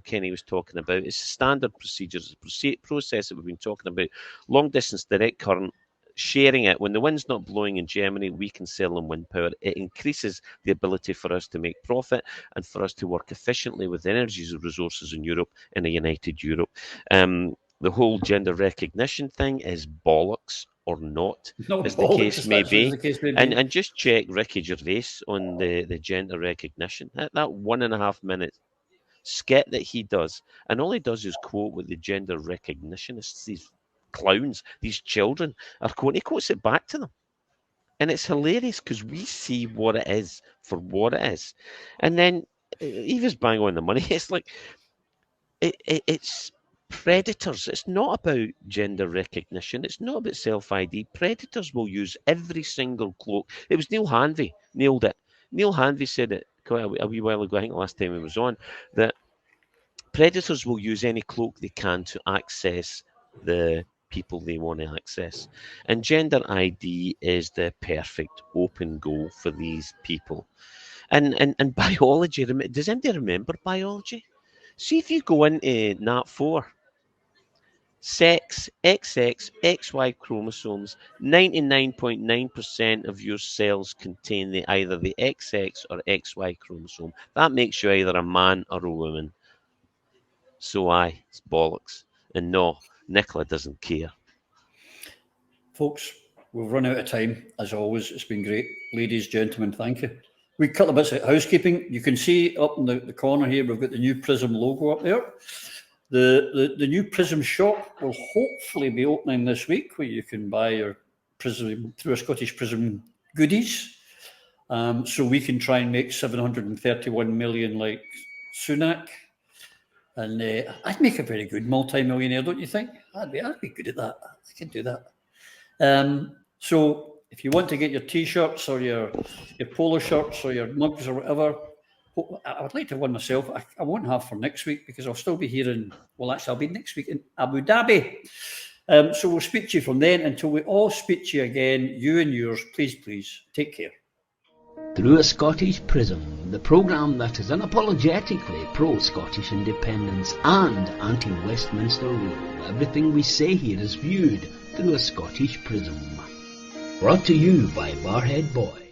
Kenny was talking about. It's a standard procedure. It's a process that we've been talking about. Long distance direct current, sharing it. When the wind's not blowing in Germany, we can sell them wind power. It increases the ability for us to make profit and for us to work efficiently with energy resources in Europe, in a united Europe. the whole gender recognition thing is bollocks or not, No, as the bollocks, case as may that's be. the case may be. And just check Ricky Gervais on the gender recognition. That 1.5 minute skit that he does, and all he does is quote what the gender recognionists, these clowns, these children are quoting. He quotes it back to them. And it's hilarious because we see what it is for what it is. And then Eva's bang on the money. It's like, it's predators. It's not about gender recognition. It's not about self-ID. Predators will use every single cloak. It was Neil Hanvey nailed it. Neil Hanvey said it quite a wee while ago, I think the last time he was on, that predators will use any cloak they can to access the people they want to access. And gender ID is the perfect open goal for these people. And biology, does anybody remember biology? See if you go into Nat 4, sex, XX, XY chromosomes, 99.9% of your cells contain either the XX or XY chromosome. That makes you either a man or a woman. So it's bollocks. And no, Nicola doesn't care. Folks, we've run out of time, as always. It's been great. Ladies, gentlemen, thank you. We cut a bit of housekeeping. You can see up in the corner here, we've got the new Prism logo up there. The new Prism shop will hopefully be opening this week, where you can buy your Prism through a Scottish Prism goodies. So we can try and make 731 million like Sunak. And I'd make a very good multi-millionaire, don't you think? I'd be good at that. I can do that. So if you want to get your T-shirts or your polo shirts or your mugs or whatever, I would like to have one myself. I won't have for next week because I'll still be here I'll be next week in Abu Dhabi. So we'll speak to you from then. Until we all speak to you again, you and yours, please, take care. Through a Scottish Prism, the programme that is unapologetically pro-Scottish independence and anti-Westminster rule. Everything we say here is viewed through a Scottish prism. Brought to you by Barhead Boy.